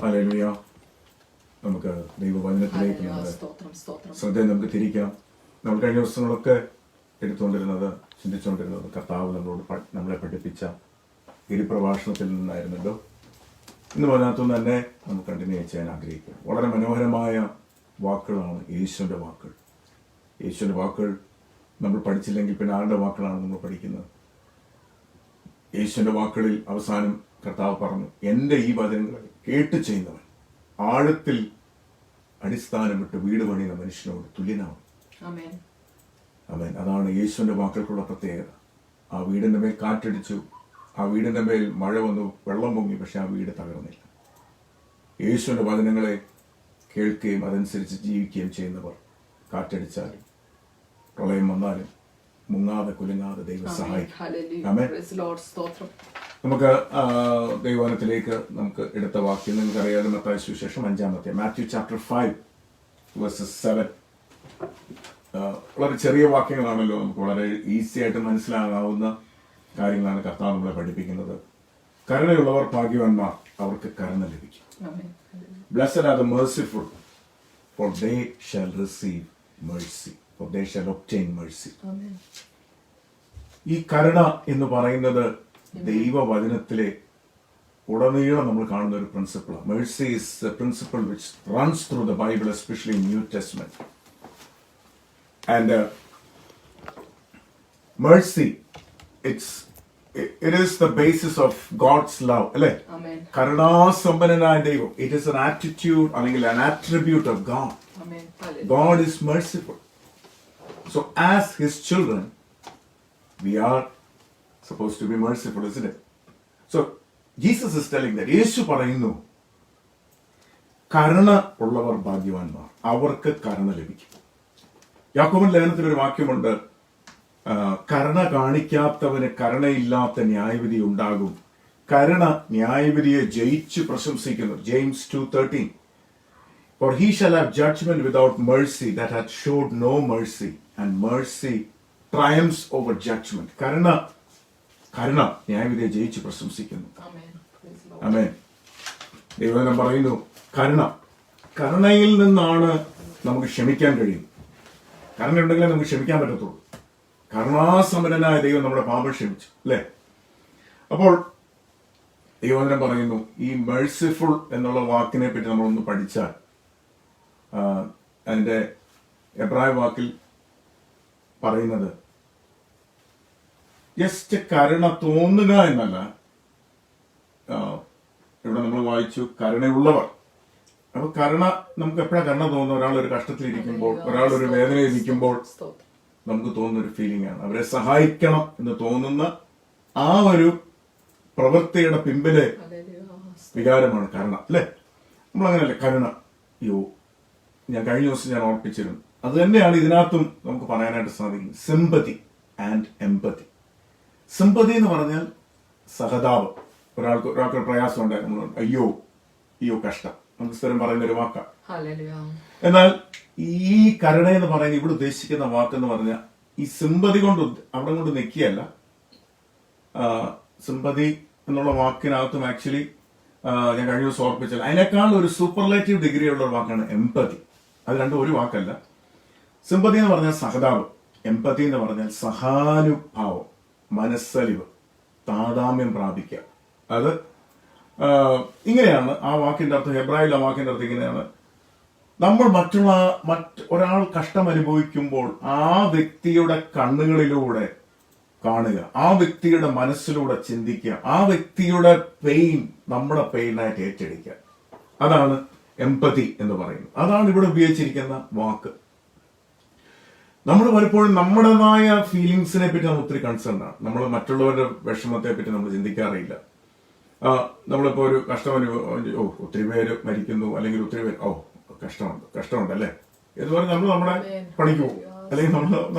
Hallelujah. നമുക്ക് ദൈവവചനത്തിലേക്ക് നമ്മുടെ ശ്രദ്ധ നമുക്ക് തിരിക്കാം. നമ്മൾ കഴിഞ്ഞ ദിവസങ്ങളൊക്കെ എടുത്തുകൊണ്ടിരുന്നത്, ചിന്തിച്ചുകൊണ്ടിരുന്നത് കർത്താവ് നമ്മളെ പഠിപ്പിച്ച ഗിരിപ്രഭാഷണത്തിൽ നിന്നായിരുന്നല്ലോ. ഇന്ന് അതിനകത്തുനിന്ന് തന്നെ നമുക്ക് കണ്ടിന്യൂ ചെയ്യാൻ ആഗ്രഹിക്കുന്നു. വളരെ മനോഹരമായ വാക്കുകളാണ് യേശുവിൻ്റെ വാക്കുകൾ. യേശുവിൻ്റെ വാക്കുകൾ നമ്മൾ പഠിച്ചില്ലെങ്കിൽ പിന്നെ ആരുടെ വാക്കുകളാണ് നമ്മൾ പഠിക്കുന്നത്? യേശുവിൻ്റെ വാക്കുകളിൽ അവസാനം കർത്താവ് പറഞ്ഞു, എൻ്റെ ഈ വചനങ്ങൾ കേട്ട് ചെയ്യുന്നവൻ ആഴത്തിൽ അടിസ്ഥാനമിട്ട് വീട് പണിയുന്ന മനുഷ്യനോട് തുല്യനാവും. ആമേൻ. അതാണ് യേശുവിൻ്റെ വാക്കുകൾക്കുള്ള പ്രത്യേകത. ആ വീടിൻ്റെ മേൽ കാറ്റടിച്ചു, ആ വീടിൻ്റെ മേൽ മഴ വന്നു, വെള്ളം പൊങ്ങി, പക്ഷെ ആ വീട് തകർന്നില്ല. യേശുവിൻ്റെ വചനങ്ങളെ കേൾക്കുകയും അതനുസരിച്ച് ജീവിക്കുകയും ചെയ്യുന്നവർ കാറ്റടിച്ചാലും പ്രളയം വന്നാലും മുങ്ങാതെ കുലുങ്ങാതെ ദൈവം സഹായിക്കും. ആമേൻ. നമുക്ക് ദൈവവചനത്തിലേക്ക് നമുക്ക് എടുത്ത വാക്യം നിങ്ങൾക്കറിയാതെ മത്തായി സുവിശേഷം 5-ാമത്തെ മാത്യു ചാപ്റ്റർ 5:7. വളരെ ചെറിയ വാക്യങ്ങളാണല്ലോ, നമുക്ക് വളരെ ഈസി ആയിട്ട് മനസ്സിലാകാവുന്ന കാര്യങ്ങളാണ് കർത്താവ് നമ്മളെ പഠിപ്പിക്കുന്നത്. കരുണയുള്ളവർ ഭാഗ്യവാന്മാർ, അവർക്ക് കരുണ ലഭിക്കും. Blessed are the merciful, for they shall receive mercy, for they shall obtain mercy. ഈ കരുണ എന്ന് പറയുന്നത് ദൈവവചനത്തിലെ ഉടനീളം നമ്മൾ കാണുന്ന ഒരു പ്രിൻസിപ്പിളാണ്. Mercy is a principle which runs through the Bible, especially in New Testament. And mercy, it is the basis of God's love. അല്ലേ? കരുണാസമ്പന്നനായ ദൈവം. It is an attitude അല്ലെങ്കിൽ an attribute of God. God is merciful. So as His children, we are supposed to be merciful, isn't it? So Jesus is telling that. യേശു പറയുന്നു, കരുണ ഉള്ളവർ ഭാഗ്യവാന്മാർ, അവർക്ക് കരുണ ലഭിക്കും. യാക്കോബിന്റെ ലേഖനത്തിൽ ഒരു വാക്യമുണ്ട്, കരുണ കാണിക്കാത്തവന് കരുണയില്ലാത്ത ന്യായവിധി ഉണ്ടാകും, കരുണ ന്യായവിധിയെ ജയിച്ചു പ്രശംസിക്കുന്നു. James 2:13. For he shall have judgment without mercy that hath showed no mercy, and mercy triumphs over judgment. കരുണ ന്യായവിധിയെ ജയിച്ചു പ്രശംസിക്കുന്നു. ആമേൻ. ദൈവം പറയുന്നു, കരുണയിൽ നിന്നാണ് നമുക്ക് ക്ഷമിക്കാൻ കഴിയും. കരുണ ഉണ്ടെങ്കിലേ നമുക്ക് ക്ഷമിക്കാൻ പറ്റത്തുള്ളൂ. കരുണാസമ്പന്നനായ ദൈവം നമ്മുടെ പാപം ക്ഷമിച്ചു, അല്ലേ? അപ്പോൾ ദൈവവചനം പറയുന്നു, ഈ മേഴ്സിഫുൾ എന്നുള്ള വാക്കിനെ പറ്റി നമ്മളൊന്ന് പഠിച്ചാൽ അതിന്റെ എബ്രായ വാക്കിൽ പറയുന്നത് ജസ്റ്റ് കരുണ തോന്നുക എന്നല്ല. ഇവിടെ നമ്മൾ വായിച്ചു കരുണയുള്ളവർ. അപ്പൊ കരുണ നമുക്ക് എപ്പോഴാണ് കരുണ തോന്നുന്നത്? ഒരാൾ ഒരു കഷ്ടത്തിലിരിക്കുമ്പോൾ, ഒരാൾ ഒരു വേദനയിലിരിക്കുമ്പോൾ നമുക്ക് തോന്നുന്ന ഒരു ഫീലിംഗ് ആണ്. അവരെ സഹായിക്കണം എന്ന് തോന്നുന്ന ആ ഒരു പ്രവൃത്തിയുടെ പിമ്പിലെ വികാരമാണ് കരുണ, അല്ലേ? നമ്മളങ്ങനെയല്ലേ കരുണ. ഞാൻ കഴിഞ്ഞ ദിവസം ഞാൻ ഓർപ്പിച്ചിരുന്നു, അത് തന്നെയാണ് ഇതിനകത്തും നമുക്ക് പറയാനായിട്ട് സാധിക്കുന്നത്. Sympathy and empathy. സിമ്പതി എന്ന് പറഞ്ഞാൽ സഹതാപം. ഒരാൾക്ക് പ്രയാസം ഉണ്ടായിരുന്നു, അയ്യോ കഷ്ടം, നമുക്ക് സ്ഥിരം പറയുന്ന ഒരു വാക്കാണ്. എന്നാൽ ഈ കരുണ എന്ന് പറയുന്നത് ഇവിടെ ഉദ്ദേശിക്കുന്ന വാക്കെന്ന് പറഞ്ഞാൽ ഈ സിമ്പതി കൊണ്ട് അവിടെ കൊണ്ട് നിൽക്കുകയല്ല. സിമ്പതി എന്നുള്ള വാക്കിനകത്തും ആക്ച്വലി ഞാൻ കഴിഞ്ഞ ദിവസം ഓർപ്പിച്ചാൽ അതിനേക്കാൾ ഒരു സൂപ്പർലേറ്റീവ് ഡിഗ്രി ഉള്ള ഒരു വാക്കാണ് എംപതി. അത് രണ്ടും ഒരു വാക്കല്ല. സിമ്പതി എന്ന് പറഞ്ഞാൽ സഹതാപം, എംപതി എന്ന് പറഞ്ഞാൽ സഹാനുഭാവം, മനസ്സലിവ്, താതാമ്യം പ്രാപിക്കുക. അത് ഇങ്ങനെയാണ് ആ വാക്കിന്റെ അർത്ഥം. ഹെബ്രായിൽ ആ വാക്കിന്റെ അർത്ഥം ഇങ്ങനെയാണ്. നമ്മൾ ഒരാൾ കഷ്ടം അനുഭവിക്കുമ്പോൾ ആ വ്യക്തിയുടെ കണ്ണുകളിലൂടെ കാണുക, ആ വ്യക്തിയുടെ മനസ്സിലൂടെ ചിന്തിക്കുക, ആ വ്യക്തിയുടെ പെയിൻ നമ്മുടെ പെയിനായിട്ട് ഏറ്റെടുക്കുക. അതാണ് എംപതി എന്ന് പറയുന്നത്. അതാണ് ഇവിടെ ഉപയോഗിച്ചിരിക്കുന്ന വാക്ക്. നമ്മൾ പലപ്പോഴും നമ്മുടേതായ ഫീലിങ്സിനെ പറ്റി നമ്മൾ ഒത്തിരി കൺസേൺ ആണ്. നമ്മൾ മറ്റുള്ളവരുടെ വിഷമത്തെ പറ്റി നമ്മൾ ചിന്തിക്കാറില്ല. നമ്മളിപ്പോ ഒരു ഒത്തിരി പേര് മരിക്കുന്നു, അല്ലെങ്കിൽ ഒത്തിരി പേര് കഷ്ടമുണ്ട് അല്ലേ എന്ന് പറഞ്ഞ് നമ്മൾ നമ്മുടെ പണിക്ക് പോകും. അല്ലെങ്കിൽ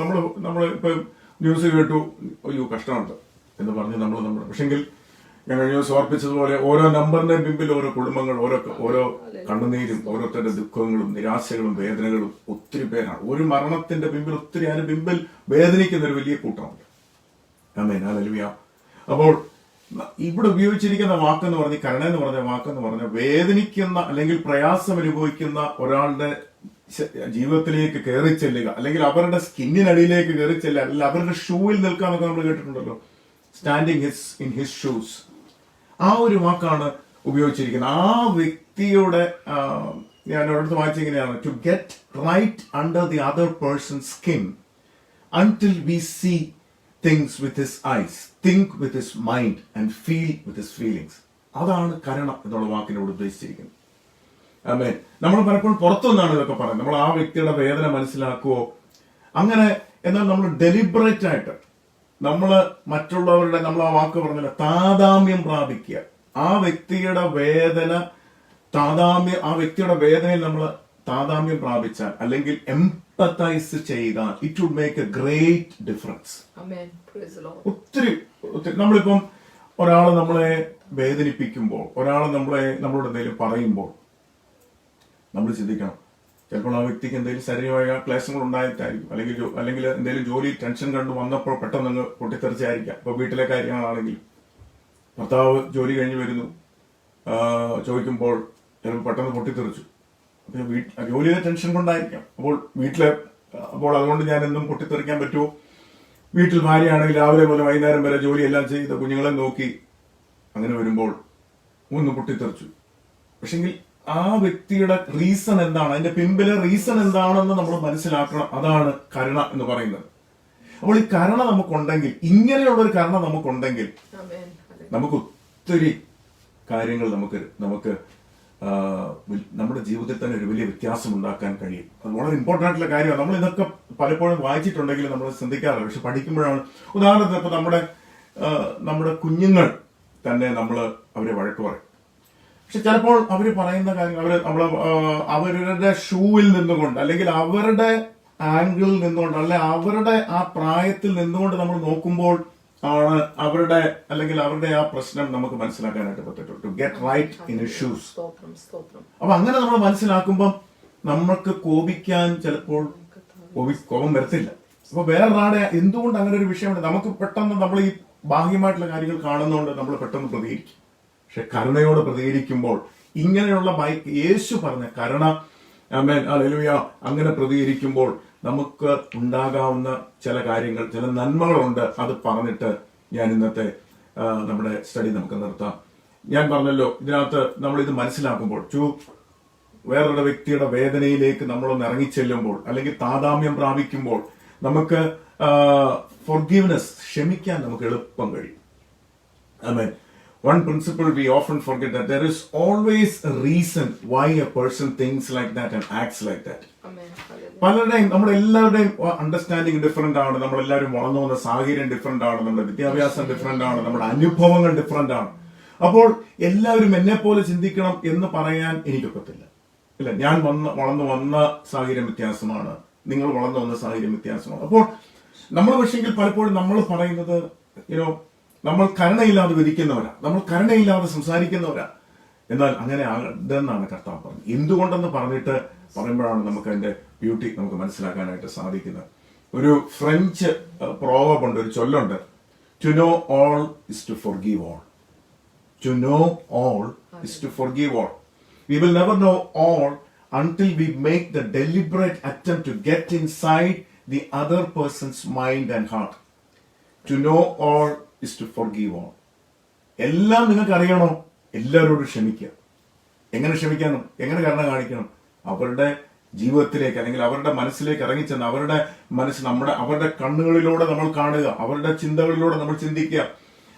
നമ്മൾ ഇപ്പൊ ന്യൂസ് കേട്ടു, കഷ്ടമുണ്ട് എന്ന് പറഞ്ഞ് നമ്മൾ പക്ഷെങ്കിൽ ഞാൻ കഴിഞ്ഞ ദിവസം ഓർപ്പിച്ചതുപോലെ ഓരോ നമ്പറിന്റെ പിമ്പിൽ ഓരോ കുടുംബങ്ങൾ, ഓരോ കണ്ണുനീരും, ഓരോരുത്തരുടെ ദുഃഖങ്ങളും നിരാശകളും വേദനകളും ഒത്തിരി പേരാണ്. ഒരു മരണത്തിന്റെ പിമ്പിൽ ഒത്തിരി അതിന് പിമ്പിൽ വേദനിക്കുന്ന ഒരു വലിയ കൂട്ടമുണ്ട്. ആമേൻ. ഹല്ലേലൂയ. അപ്പോൾ ഇവിടെ ഉപയോഗിച്ചിരിക്കുന്ന വാക്കെന്ന് പറഞ്ഞ് കരുണ എന്ന് പറഞ്ഞ വാക്കെന്ന് പറഞ്ഞ വേദനിക്കുന്ന അല്ലെങ്കിൽ പ്രയാസം അനുഭവിക്കുന്ന ഒരാളുടെ ജീവിതത്തിലേക്ക് കയറി ചെല്ലുക, അല്ലെങ്കിൽ അവരുടെ സ്കിന്നിനടിയിലേക്ക് കയറി ചെല്ലുക, അല്ലെങ്കിൽ അവരുടെ ഷൂവിൽ നിൽക്കാന്നൊക്കെ നമ്മൾ കേട്ടിട്ടുണ്ടല്ലോ, സ്റ്റാൻഡിങ് ഇൻ ഹിസ് ഷൂസ്. ആ ഒരു വാക്കാണ് ഉപയോഗിച്ചിരിക്കുന്നത്. ആ വ്യക്തിയുടെ ഞാൻ ഒരിടത്ത് വായിച്ചിങ്ങനെയാണ്, to get right under the other person skin until we see things with his eyes, think with his mind and feel with his feelings. അതാണ് കരുണ എന്നുള്ള വാക്കിനോട് ഉദ്ദേശിച്ചിരിക്കുന്നത്. ആമേൻ. നമ്മൾ പലപ്പോഴും പുറത്തുനിന്നാണ് ഇതൊക്കെ പറയുന്നത്, നമ്മൾ ആ വ്യക്തിയുടെ വേദന മനസ്സിലാക്കുവോ അങ്ങനെ. എന്നാൽ നമ്മൾ ഡെലിബറേറ്റ് ആയിട്ട് നമ്മൾ മറ്റുള്ളവരുടെ, നമ്മൾ ആ വാക്ക് പറഞ്ഞില്ല, താതാമ്യം പ്രാപിക്കുക. ആ വ്യക്തിയുടെ വേദന ആ വ്യക്തിയുടെ വേദനയിൽ നമ്മൾ താതാമ്യം പ്രാപിച്ചാൽ, അല്ലെങ്കിൽ എംപത്തൈസ് ചെയ്താൽ, it would make a great difference. ഒത്തിരി നമ്മളിപ്പം ഒരാൾ നമ്മളെ വേദനിപ്പിക്കുമ്പോൾ, ഒരാൾ നമ്മളോട് എന്തെങ്കിലും പറയുമ്പോൾ നമ്മൾ ചിന്തിക്കണം, ചിലപ്പോൾ ആ വ്യക്തിക്ക് എന്തെങ്കിലും ശരീരമായ ക്ലേശങ്ങൾ ഉണ്ടായിട്ടായിരിക്കും, അല്ലെങ്കിൽ എന്തെങ്കിലും ജോലി ടെൻഷൻ കണ്ടു വന്നപ്പോൾ പെട്ടെന്ന് പൊട്ടിത്തെറിച്ചായിരിക്കാം. ഇപ്പൊ വീട്ടിലെ കാര്യങ്ങളാണെങ്കിൽ ഭർത്താവ് ജോലി കഴിഞ്ഞ് വരുന്നു, ചോദിക്കുമ്പോൾ ചിലപ്പോൾ പെട്ടെന്ന് പൊട്ടിത്തെറിച്ചു. ജോലിയിലെ ടെൻഷൻ കൊണ്ടായിരിക്കാം. അപ്പോൾ അതുകൊണ്ട് ഞാൻ എന്നും പൊട്ടിത്തെറിക്കാൻ പറ്റുമോ? വീട്ടിൽ ഭാര്യയാണെങ്കിൽ രാവിലെ മുതൽ വൈകുന്നേരം വരെ ജോലിയെല്ലാം ചെയ്ത് കുഞ്ഞുങ്ങളെ നോക്കി അങ്ങനെ വരുമ്പോൾ ഒന്ന് പൊട്ടിത്തെറിച്ചു. പക്ഷെങ്കിൽ ആ വ്യക്തിയുടെ റീസൺ എന്താണ്, അതിന്റെ പിമ്പിലെ റീസൺ എന്താണെന്ന് നമ്മൾ മനസ്സിലാക്കണം. അതാണ് കരുണ എന്ന് പറയുന്നത്. അപ്പോൾ ഈ കരുണ നമുക്കുണ്ടെങ്കിൽ, ഇങ്ങനെയുള്ള ഒരു കരുണ നമുക്കുണ്ടെങ്കിൽ, നമുക്ക് ഒത്തിരി കാര്യങ്ങൾ നമുക്ക് നമ്മുടെ ജീവിതത്തിൽ തന്നെ ഒരു വലിയ വ്യത്യാസം ഉണ്ടാക്കാൻ കഴിയും. അത് വളരെ ഇമ്പോർട്ടൻ്റ് ആയിട്ടുള്ള കാര്യമാണ്. നമ്മൾ ഇതൊക്കെ പലപ്പോഴും വായിച്ചിട്ടുണ്ടെങ്കിൽ നമ്മൾ ചിന്തിക്കാറില്ല, പക്ഷെ പഠിക്കുമ്പോഴാണ്. ഉദാഹരണത്തിന് ഇപ്പൊ നമ്മുടെ കുഞ്ഞുങ്ങൾ തന്നെ അവരെ വഴക്ക് പറയും. പക്ഷെ ചിലപ്പോൾ അവർ പറയുന്ന കാര്യങ്ങൾ അവരുടെ ഷൂവിൽ നിന്നുകൊണ്ട്, അല്ലെങ്കിൽ അവരുടെ ആംഗിളിൽ നിന്നുകൊണ്ട്, അല്ലെ അവരുടെ ആ പ്രായത്തിൽ നിന്നുകൊണ്ട് നമ്മൾ നോക്കുമ്പോൾ ആണ് അവരുടെ ആ പ്രശ്നം നമുക്ക് മനസ്സിലാക്കാനായിട്ട് പറ്റത്തുള്ളൂ. To get right in shoes. അപ്പൊ അങ്ങനെ നമ്മൾ മനസ്സിലാക്കുമ്പോൾ നമുക്ക് കോപിക്കാൻ ചിലപ്പോൾ കോപം വരത്തില്ല. അപ്പൊ വേറൊരാളെ എന്തുകൊണ്ട് അങ്ങനെ ഒരു വിഷയമുണ്ട്, നമുക്ക് പെട്ടെന്ന് നമ്മൾ ഈ ബാഹ്യമായിട്ടുള്ള കാര്യങ്ങൾ കാണുന്നതുകൊണ്ട് നമ്മൾ പെട്ടെന്ന് പ്രതികരിക്കും. പക്ഷെ കരുണയോട് പ്രതികരിക്കുമ്പോൾ, ഇങ്ങനെയുള്ള യേശു പറഞ്ഞ കരുണ, ആമേൻ ഹല്ലേലൂയ, അങ്ങനെ പ്രതികരിക്കുമ്പോൾ നമുക്ക് ഉണ്ടാകാവുന്ന ചില കാര്യങ്ങൾ, ചില നന്മകളുണ്ട്. അത് പറഞ്ഞിട്ട് ഞാൻ ഇന്നത്തെ നമ്മുടെ സ്റ്റഡി നമുക്ക് നിർത്താം. ഞാൻ പറഞ്ഞല്ലോ, ഇതിനകത്ത് നമ്മൾ ഇത് മനസ്സിലാക്കുമ്പോൾ, വേറൊരു വ്യക്തിയുടെ വേദനയിലേക്ക് നമ്മളൊന്ന് ഇറങ്ങിച്ചെല്ലുമ്പോൾ, അല്ലെങ്കിൽ താതാമ്യം പ്രാപിക്കുമ്പോൾ, നമുക്ക് ഫോർഗീവ്നെസ്, ക്ഷമിക്കാൻ നമുക്ക് എളുപ്പം കഴിയും. ആമേൻ. One principle we often forget, that there is always a reason why a person thinks like that and acts like that. പലരുടെയും, നമ്മുടെ എല്ലാവരുടെയും അണ്ടർസ്റ്റാൻഡിങ് ഡിഫറെന്റ് ആണ്. നമ്മളെല്ലാവരും വളർന്നു വന്ന സാഹചര്യം ഡിഫറെന്റ് ആണ്, നമ്മുടെ വിദ്യാഭ്യാസം ഡിഫറെന്റ് ആണ്, നമ്മുടെ അനുഭവങ്ങൾ ഡിഫറെന്റ് ആണ്. അപ്പോൾ എല്ലാവരും എന്നെ പോലെ ചിന്തിക്കണം എന്ന് പറയാൻ എനിക്കൊക്കത്തില്ല. ഇല്ല, ഞാൻ വളർന്നു വന്ന സാഹചര്യം വ്യത്യാസമാണ്, നിങ്ങൾ വളർന്നു വന്ന സാഹചര്യം വ്യത്യാസമാണ്. അപ്പോൾ നമ്മൾ പക്ഷെങ്കിൽ പലപ്പോഴും നമ്മൾ പറയുന്നത്, നമ്മൾ കരുണയില്ലാതെ വിധിക്കുന്നവരാ, നമ്മൾ കരുണയില്ലാതെ സംസാരിക്കുന്നവരാ. എന്നാൽ അങ്ങനെ ആകരുതെന്നാണ് കർത്താവ് പറഞ്ഞത്. എന്തുകൊണ്ടെന്ന് പറയുമ്പോഴാണ് നമുക്ക് അതിന്റെ ബ്യൂട്ടി നമുക്ക് മനസ്സിലാക്കാനായിട്ട് സാധിക്കുന്നത്. ഒരു ഫ്രഞ്ച് പ്രോവർബ് ഉണ്ട്, ഒരു ചൊല്ലുണ്ട്, to know all is to forgive all. To know all is to forgive all. We will never know all until we make the deliberate attempt to get inside the other person's mind and heart. To know all is to forgive all. എല്ലാം നിങ്ങൾക്ക് അറിയണോ? എല്ലാവരോടും ക്ഷമിക്കുക. എങ്ങനെ ക്ഷമിക്കണം? എങ്ങനെ കരുണ കാണിക്കണം? അവരുടെ ജീവിതത്തിലേക്ക്, അല്ലെങ്കിൽ അവരുടെ മനസ്സിലേക്ക് ഇറങ്ങിച്ചെന്ന്, അവരുടെ കണ്ണുകളിലൂടെ നമ്മൾ കാണുക, അവരുടെ ചിന്തകളിലൂടെ നമ്മൾ ചിന്തിക്കുക.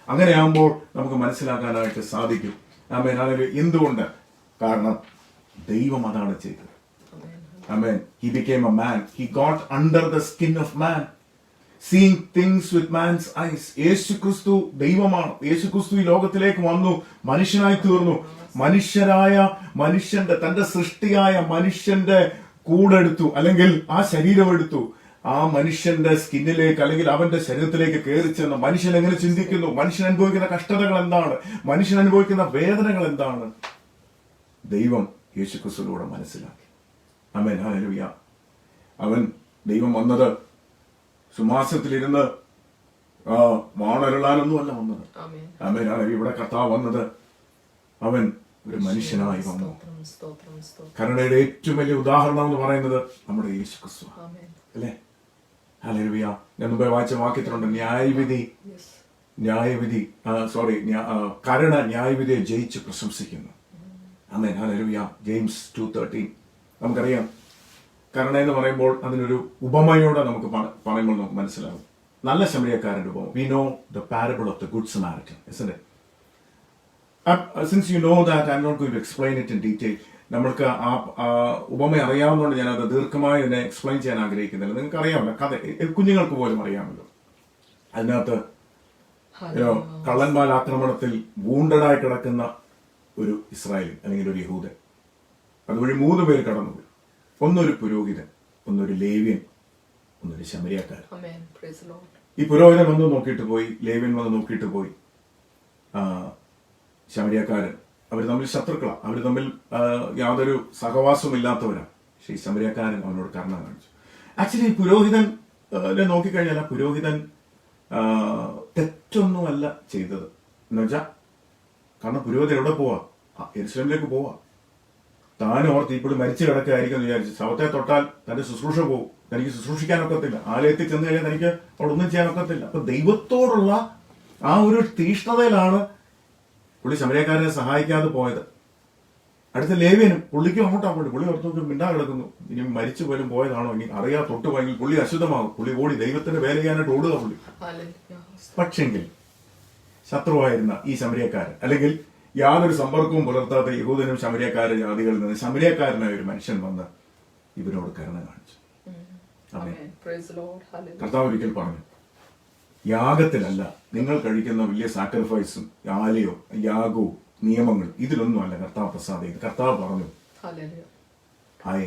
അങ്ങനെയാകുമ്പോൾ നമുക്ക് മനസ്സിലാക്കാനായിട്ട് സാധിക്കും. ആമേൻ. എന്തുകൊണ്ട്? കാരണം ദൈവം അതാണ് ചെയ്തത്. ആമേൻ. He became a man. He got under the skin of man, seeing things with man's eyes. യേശുക്രിസ്തു ദൈവമാണ്. യേശുക്രിസ്തു ഈ ലോകത്തിലേക്ക് വന്നു, മനുഷ്യനായി തീർന്നു. മനുഷ്യന്റെ തന്റെ സൃഷ്ടിയായ മനുഷ്യന്റെ കൂടെടുത്തു, അല്ലെങ്കിൽ ആ ശരീരം എടുത്തു. ആ മനുഷ്യന്റെ സ്കിന്നിലേക്ക്, അല്ലെങ്കിൽ അവന്റെ ശരീരത്തിലേക്ക് കയറി ചെന്ന് മനുഷ്യൻ എങ്ങനെ ചിന്തിക്കുന്നു, മനുഷ്യൻ അനുഭവിക്കുന്ന കഷ്ടതകൾ എന്താണ്, മനുഷ്യൻ അനുഭവിക്കുന്ന വേദനകൾ എന്താണ്, ദൈവം യേശുക്രിസ്തുവിലൂടെ മനസ്സിലാക്കി. ആമേൻ. ഹല്ലേലൂയ. ദൈവം വന്നത് സിംഹാസനത്തിലിരുന്ന് വാണരുളാനൊന്നും അല്ല വന്നത്. ആമേൻ. ആമേൻ. ഇവിടെ കർത്താവ് വന്നത് അവൻ ഒരു മനുഷ്യനായി വന്നു. സ്തോത്രം, സ്തോത്രം, സ്തോത്രം. കരുണയുടെ ഏറ്റവും വലിയ ഉദാഹരണം എന്ന് പറയുന്നത് നമ്മുടെ യേശു ക്രിസ്തു ആമേൻ. അല്ലേ? ഹല്ലേലൂയ. ഞാൻ മുമ്പേ വായിച്ച വാക്യത്തിലുണ്ട്, ന്യായവിധി കരുണ ന്യായവിധിയെ ജയിച്ച് പ്രശംസിക്കുന്നു. ആമേൻ. ഹല്ലേലൂയ. ജെയിംസ് 2:13. നമുക്കറിയാം, കരുണ എന്ന് പറയുമ്പോൾ അതിനൊരു ഉപമയോടെ നമുക്ക് പറയുമ്പോൾ നമുക്ക് മനസ്സിലാവും. നല്ല ശമരിയക്കാരന്റെ ഉപമ. We know the parable of the good Samaritan, isn't it? Since you know that, I'm not going to explain it in detail. നമ്മൾക്ക് ആ ഉപമ അറിയാവുന്നതുകൊണ്ട് ഞാൻ അത് ദീർഘമായി തന്നെ എക്സ്പ്ലെയിൻ ചെയ്യാൻ ആഗ്രഹിക്കുന്നില്ല. നിങ്ങൾക്ക് അറിയാമല്ലോ, കഥ കുഞ്ഞുങ്ങൾക്ക് പോലും അറിയാമല്ലോ. അതിനകത്ത് കള്ളന്മാർ ആക്രമണത്തിൽ വൂണ്ടഡായി കിടക്കുന്ന ഒരു ഇസ്രായേലി അല്ലെങ്കിൽ ഒരു യഹൂദൻ, അതുവഴി 3 പേര് കടന്നുപോയി. ഒന്നൊരു പുരോഹിതൻ, ഒന്നൊരു ലേവ്യൻ, ഒന്നൊരു ശമരിയക്കാരൻ. ഈ പുരോഹിതൻ വന്ന് നോക്കിയിട്ട് പോയി, ലേവ്യൻ വന്ന് നോക്കിയിട്ട് പോയി. ശമരിയക്കാരൻ അവർ തമ്മിൽ ശത്രുക്കളാണ്, അവർ തമ്മിൽ യാതൊരു സഹവാസവും ഇല്ലാത്തവരാണ്. പക്ഷേ ഈ ശമരിയക്കാരൻ അവനോട് കരുണ കാണിച്ചു. ആക്ച്വലി ഈ പുരോഹിതൻ നോക്കിക്കഴിഞ്ഞാൽ ആ പുരോഹിതൻ തെറ്റൊന്നുമല്ല ചെയ്തത്. എന്നുവെച്ചാൽ, കാരണം പുരോഹിതൻ എവിടെ പോവാ? യെരുശലേമിലേക്ക് പോവാ. താൻ ഓർത്ത് ഇപ്പോൾ മരിച്ചു കിടക്കുകയായിരിക്കും എന്ന് വിചാരിച്ചു. ശവത്തെ തൊട്ടാൽ തന്റെ ശുശ്രൂഷ പോകും, തനിക്ക് ശുശ്രൂഷിക്കാനൊക്കത്തില്ല. ആലയത്തിൽ ചെന്ന് കഴിഞ്ഞാൽ തനിക്ക് അവിടെ ഒന്നും ചെയ്യാനൊക്കത്തില്ല. അപ്പൊ ദൈവത്തോടുള്ള ആ ഒരു തീഷ്ണതയിലാണ് പുള്ളി ശമരിയക്കാരനെ സഹായിക്കാതെ പോയത്. അടുത്ത ലേവ്യനും പുള്ളിക്കും അങ്ങോട്ടാ പോയി. പുള്ളി ഓർത്ത് മിണ്ടാ കിടക്കുന്നു, ഇനി മരിച്ചു പോലും പോയതാണോ, ഇനി അറിയാ തൊട്ട് പോയെങ്കിൽ പുള്ളി അശുദ്ധമാകും. പുള്ളി ഓടി ദൈവത്തിന്റെ വേല ചെയ്യാനായിട്ട് ഓടുക പുള്ളി. പക്ഷെങ്കിൽ ശത്രുവായിരുന്ന ഈ ശമരിയക്കാരൻ, അല്ലെങ്കിൽ യാതൊരു സമ്പർക്കവും പുലർത്താത്ത യഹൂദനും ശമരിയക്കാര ജാതികളിൽ നിന്ന് ശമരിയക്കാരനായ ഒരു മനുഷ്യൻ വന്ന് ഇവരോട് കരുണ കാണിച്ചു. കർത്താവ് ഒരിക്കൽ പറഞ്ഞു, യാഗത്തിലല്ല നിങ്ങൾ കഴിക്കുന്ന വലിയ സാക്രിഫൈസും ആലയോ യാഗവും നിയമങ്ങളും ഇതിലൊന്നും അല്ല കർത്താവ് പ്രസാദിക്കുന്നത്. കർത്താവ് പറഞ്ഞു, ഐ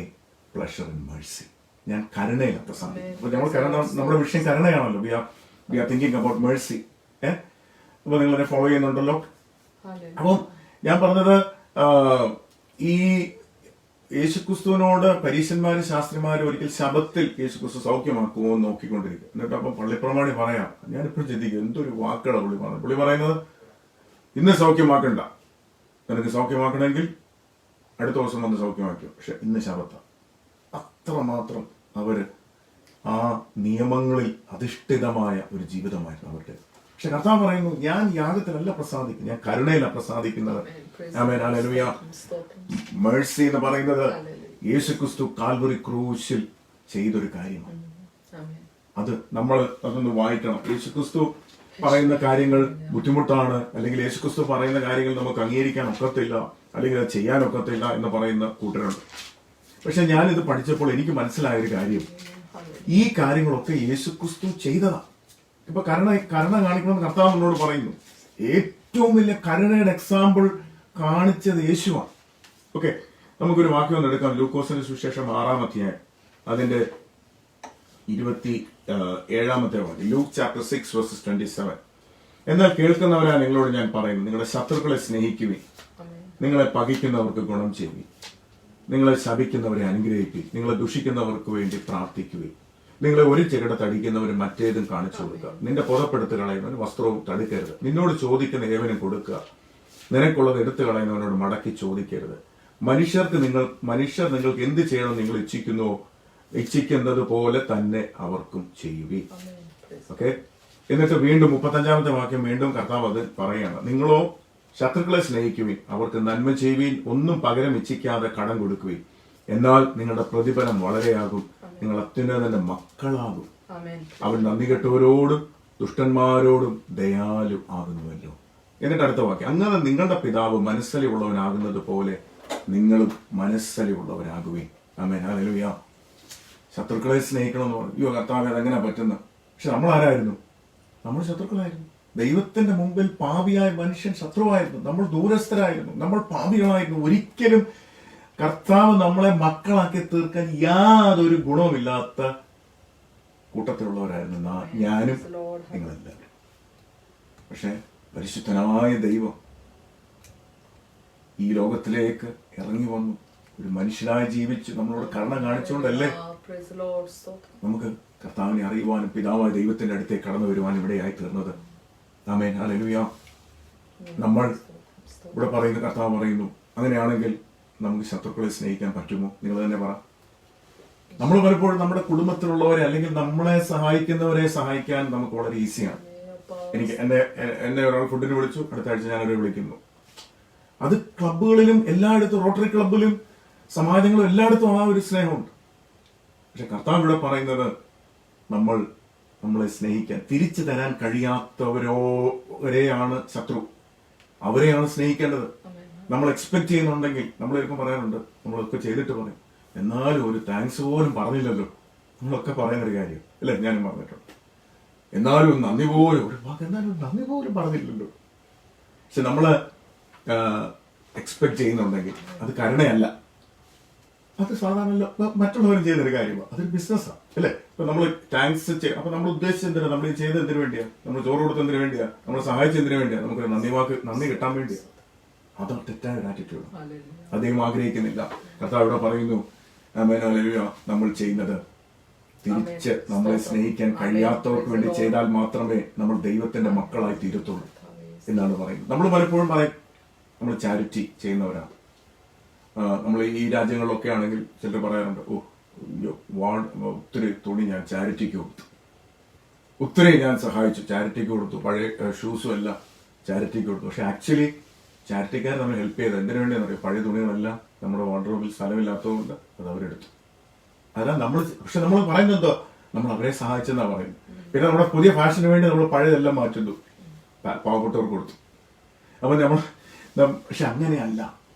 പ്ലഷർ ഇൻ മേഴ്സി, ഞാൻ കരുണയില പ്രസാദിക്കും. അപ്പൊ നമ്മൾ നമ്മുടെ വിഷയം കരുണയാണല്ലോ. We are thinking about mercy. അപ്പൊ നിങ്ങൾ എന്നെ ഫോളോ ചെയ്യുന്നുണ്ടല്ലോ. അപ്പം ഞാൻ പറഞ്ഞത്, ഈ യേശുക്രിസ്തുവിനോട് പരീശന്മാരും ശാസ്ത്രിമാരും ഒരിക്കൽ ശബത്തിൽ യേശുക്രിസ്തു സൗഖ്യമാക്കുമോ എന്ന് നോക്കിക്കൊണ്ടിരിക്കും. എന്നിട്ട് അപ്പം പള്ളിപ്രമാണി പറയാം, ഞാനിപ്പോഴും ചിന്തിക്കും, എന്തൊരു വാക്കുകളാണ് പുള്ളി പറഞ്ഞത്. പുള്ളി പറയുന്നത്, ഇന്ന് സൗഖ്യമാക്കണ്ട, നിനക്ക് സൗഖ്യമാക്കണമെങ്കിൽ അടുത്ത ദിവസം വന്ന് സൗഖ്യമാക്കും, പക്ഷെ ഇന്ന് ശബത്ത. അത്രമാത്രം അവര് ആ നിയമങ്ങളിൽ അധിഷ്ഠിതമായ ഒരു ജീവിതമായിരുന്നു അവരുടെ. പക്ഷെ കർത്താവ് പറയുന്നു, ഞാൻ യാഗത്തിലല്ല പ്രസാദിക്കുന്നത്, ഞാൻ കരുണയില പ്രസാദിക്കുന്നത്. ആമേൻ. ഹല്ലേലൂയ. മേഴ്സി എന്ന് പറയുന്നത് യേശുക്രിസ്തു കാൽവറി ക്രൂശിൽ ചെയ്തൊരു കാര്യമാണ്. അത് നമ്മൾ അതൊന്ന് വായിക്കണം. യേശുക്രിസ്തു പറയുന്ന കാര്യങ്ങൾ ബുദ്ധിമുട്ടാണ്, അല്ലെങ്കിൽ യേശുക്രിസ്തു പറയുന്ന കാര്യങ്ങൾ നമുക്ക് അംഗീകരിക്കാൻ ഒക്കത്തില്ല, അല്ലെങ്കിൽ അത് ചെയ്യാൻ ഒക്കത്തില്ല എന്ന് പറയുന്ന കൂട്ടരുണ്ട്. പക്ഷെ ഞാനിത് പഠിച്ചപ്പോൾ എനിക്ക് മനസ്സിലായ ഒരു കാര്യം, ഈ കാര്യങ്ങളൊക്കെ യേശുക്രിസ്തു ചെയ്തതാണ്. ഇപ്പൊ കരുണ കാണിക്കണമെന്ന് കർത്താവ് നമ്മളോട് പറയുന്നു. ഏറ്റവും വലിയ കരുണയുടെ എക്സാമ്പിൾ കാണിച്ചത് യേശുവാണ്. ഓക്കെ, നമുക്കൊരു വാക്യം ഒന്ന് എടുക്കാം. ലൂക്കോസിന്റെ സുവിശേഷം 6-ാം അധ്യായം അതിന്റെ 27-ാമത്തെ വാക്യം. Luke chapter 6:27. എന്നാൽ കേൾക്കുന്നവരാ നിങ്ങളോട് ഞാൻ പറയുന്നു, നിങ്ങളുടെ ശത്രുക്കളെ സ്നേഹിക്കുവിൻ, നിങ്ങളെ പകയ്ക്കുന്നവർക്ക് ഗുണം ചെയ്യുവിൻ, നിങ്ങളെ ശപിക്കുന്നവരെ അനുഗ്രഹിക്കുവിൻ, നിങ്ങളെ ദുഷിക്കുന്നവർക്ക് വേണ്ടി പ്രാർത്ഥിക്കുവിൻ, നിങ്ങളെ ഒരു ചെകിട തടിക്കുന്നവർ മറ്റേതും കാണിച്ചു കൊടുക്കുക, നിന്റെ പുറപ്പെടുത്ത് കളയുന്നവന് വസ്ത്രവും തടുക്കരുത്, നിന്നോട് ചോദിക്കുന്ന ഏവനും കൊടുക്കുക, നിനക്കുള്ളത് എടുത്തു കളയുന്നവനോട് മടക്കി ചോദിക്കരുത്. മനുഷ്യർ നിങ്ങൾക്ക് എന്ത് ചെയ്യണം നിങ്ങൾ ഇച്ഛിക്കുന്നത് പോലെ തന്നെ അവർക്കും ചെയ്യുവി. ഓക്കെ, എന്നിട്ട് വീണ്ടും 35-ാമത്തെ വാക്യം വീണ്ടും കർത്താവ് അത് പറയാണ്, നിങ്ങളോ ശത്രുക്കളെ സ്നേഹിക്കുവിൻ, അവർക്ക് നന്മ ചെയ്യുവീൻ, ഒന്നും പകരം ഇച്ഛിക്കാതെ കടം കൊടുക്കുവിൻ, എന്നാൽ നിങ്ങളുടെ പ്രതിഫലം വളരെയാകും, നിങ്ങൾ അത്യുന്നതന്റെ മക്കളാകും. അവൻ നന്ദി കെട്ടവരോടും ദുഷ്ടന്മാരോടും ദയാലു ആകുന്നുവല്ലോ. എന്നിട്ട് അടുത്ത വാക്യം, അങ്ങനെ നിങ്ങളുടെ പിതാവ് മനസ്സലിവുള്ളവനാകുന്നത് പോലെ നിങ്ങളും മനസ്സലിവുള്ളവരാകുവീൻ. ആമേൻ. ഹല്ലേലൂയ. ശത്രുക്കളെ സ്നേഹിക്കണമെന്ന് പറഞ്ഞു. അയ്യോ കർത്താവേ, അതെങ്ങനെ പറ്റുന്നത്? പക്ഷെ നമ്മൾ ആരായിരുന്നു? നമ്മൾ ശത്രുക്കളായിരുന്നു. ദൈവത്തിന്റെ മുമ്പിൽ പാപിയായ മനുഷ്യൻ ശത്രുവായിരുന്നു. നമ്മൾ ദൂരസ്ഥരായിരുന്നു, നമ്മൾ പാപികളായിരുന്നു. ഒരിക്കലും കർത്താവ് നമ്മളെ മക്കളാക്കി തീർക്കാൻ യാതൊരു ഗുണവുമില്ലാത്ത കൂട്ടത്തിലുള്ളവരായിരുന്നു ഞാനും നിങ്ങളെല്ലാവരും. പക്ഷെ പരിശുദ്ധനായ ദൈവം ഈ ലോകത്തിലേക്ക് ഇറങ്ങി വന്നു, ഒരു മനുഷ്യനായി ജീവിച്ചു, നമ്മളോട് കരുണ കാണിച്ചുകൊണ്ടല്ലേ Praise the Lord. സ്തോത്രം. നമുക്ക് കർത്താവിനെ അറിയുവാനും പിതാവായ ദൈവത്തിന്റെ അടുത്തേക്ക് കടന്നു വരുവാനും ഇവിടെയായി തീർന്നത്. ആമേൻ. ഹല്ലേലൂയ. നമ്മൾ ഇവിടെ പറയുന്ന കർത്താവ് പറയുന്നു, അങ്ങനെയാണെങ്കിൽ നമുക്ക് ശത്രുക്കളെ സ്നേഹിക്കാൻ പറ്റുമോ? നിങ്ങൾ തന്നെ പറ. നമ്മൾ പലപ്പോഴും നമ്മുടെ കുടുംബത്തിലുള്ളവരെ അല്ലെങ്കിൽ നമ്മളെ സഹായിക്കുന്നവരെ സഹായിക്കാൻ നമുക്ക് വളരെ ഈസിയാണ്. എനിക്ക് എന്നെ ഒരാൾ ഫുഡിന് വിളിച്ചു, അടുത്ത ആഴ്ച ഞാനവരെ വിളിക്കുന്നു. അത് ക്ലബുകളിലും എല്ലായിടത്തും, റോട്ടറി ക്ലബിലും സമാജങ്ങളും എല്ലായിടത്തും ആ ഒരു സ്നേഹമുണ്ട്. പക്ഷെ കർത്താവ് ഇവിടെ പറയുന്നത്, നമ്മളെ സ്നേഹിക്കാൻ തിരിച്ചു തരാൻ കഴിയാത്തവരെയാണ് ശത്രു, അവരെയാണ് സ്നേഹിക്കേണ്ടത്. നമ്മൾ എക്സ്പെക്ട് ചെയ്യുന്നുണ്ടെങ്കിൽ, നമ്മളൊരിക്കും പറയാറുണ്ട്, നമ്മളൊക്കെ ചെയ്തിട്ട് പറയും, എന്നാലും ഒരു താങ്ക്സ് പോലും പറഞ്ഞില്ലല്ലോ. നമ്മളൊക്കെ പറയുന്നൊരു കാര്യം അല്ലേ, ഞാനും പറഞ്ഞിട്ടുണ്ട്. എന്നാലും നന്ദി പോലും, ഒരു വാക്ക് എന്നാലും നന്ദി പോലും പറഞ്ഞില്ലല്ലോ. പക്ഷെ നമ്മള് എക്സ്പെക്ട് ചെയ്യുന്നുണ്ടെങ്കിൽ അത് കരുണയല്ല, അത് സാധാരണ മറ്റുള്ളവരും ചെയ്യുന്നൊരു കാര്യമാണ്, അതൊരു ബിസിനസ്സാണ് അല്ലേ. ഇപ്പൊ നമ്മൾ താങ്ക്സ് അപ്പൊ നമ്മൾ ഉദ്ദേശിച്ചത് എന്തിനാ? നമ്മൾ ചെയ്ത് എന്തിനു വേണ്ടിയാ? നമ്മൾ ചോറ് കൊടുത്തതിന് വേണ്ടിയാ? നമ്മൾ സഹായിച്ചതിന് വേണ്ടിയാ? നമുക്കൊരു നന്ദി കിട്ടാൻ വേണ്ടിയാ? അതാണ് തെറ്റായ ഒരു ആറ്റിറ്റ്യൂഡ്. അദ്ദേഹം ആഗ്രഹിക്കുന്നില്ല. കർത്താവ് ഇവിടെ പറയുന്നു, നമ്മൾ ചെയ്യുന്നത് തിരിച്ച് നമ്മളെ സ്നേഹിക്കാൻ കഴിയാത്തവർക്ക് വേണ്ടി ചെയ്താൽ മാത്രമേ നമ്മൾ ദൈവത്തിന്റെ മക്കളായി തീരത്തുള്ളൂ എന്നാണ് പറയുന്നത്. നമ്മൾ പലപ്പോഴും പറയും നമ്മൾ ചാരിറ്റി ചെയ്യുന്നവരാണ്. നമ്മൾ ഈ രാജ്യങ്ങളിലൊക്കെ ആണെങ്കിൽ ചിലർ പറയാറുണ്ട്, ഒത്തിരി തുണി ഞാൻ ചാരിറ്റിക്ക് കൊടുത്തു, ഒത്തിരി ഞാൻ സഹായിച്ചു, ചാരിറ്റിക്ക് കൊടുത്തു, പഴയ ഷൂസും എല്ലാം ചാരിറ്റിക്ക് കൊടുത്തു. പക്ഷെ ആക്ച്വലി ചാരിറ്റിക്കാർ നമ്മൾ ഹെൽപ്പ് ചെയ്തത് എന്തിനു വേണ്ടിയാണെന്ന് അറിയാം? പഴയ തുണികളെല്ലാം നമ്മുടെ വാർഡ്രോബിൽ സ്ഥലമില്ലാത്തതുകൊണ്ട് അത് അവരെടുത്തു. അതാ പക്ഷെ നമ്മൾ പറയുന്നത് എന്തോ, നമ്മൾ അവരെ സഹായിച്ചെന്നാ പറയുന്നത്. പിന്നെ നമ്മുടെ പുതിയ ഫാഷന് വേണ്ടി നമ്മൾ പഴയതെല്ലാം മാറ്റുന്നു, പാവപ്പെട്ടവർക്ക് കൊടുത്തു. അപ്പൊ പക്ഷെ അങ്ങനെയല്ല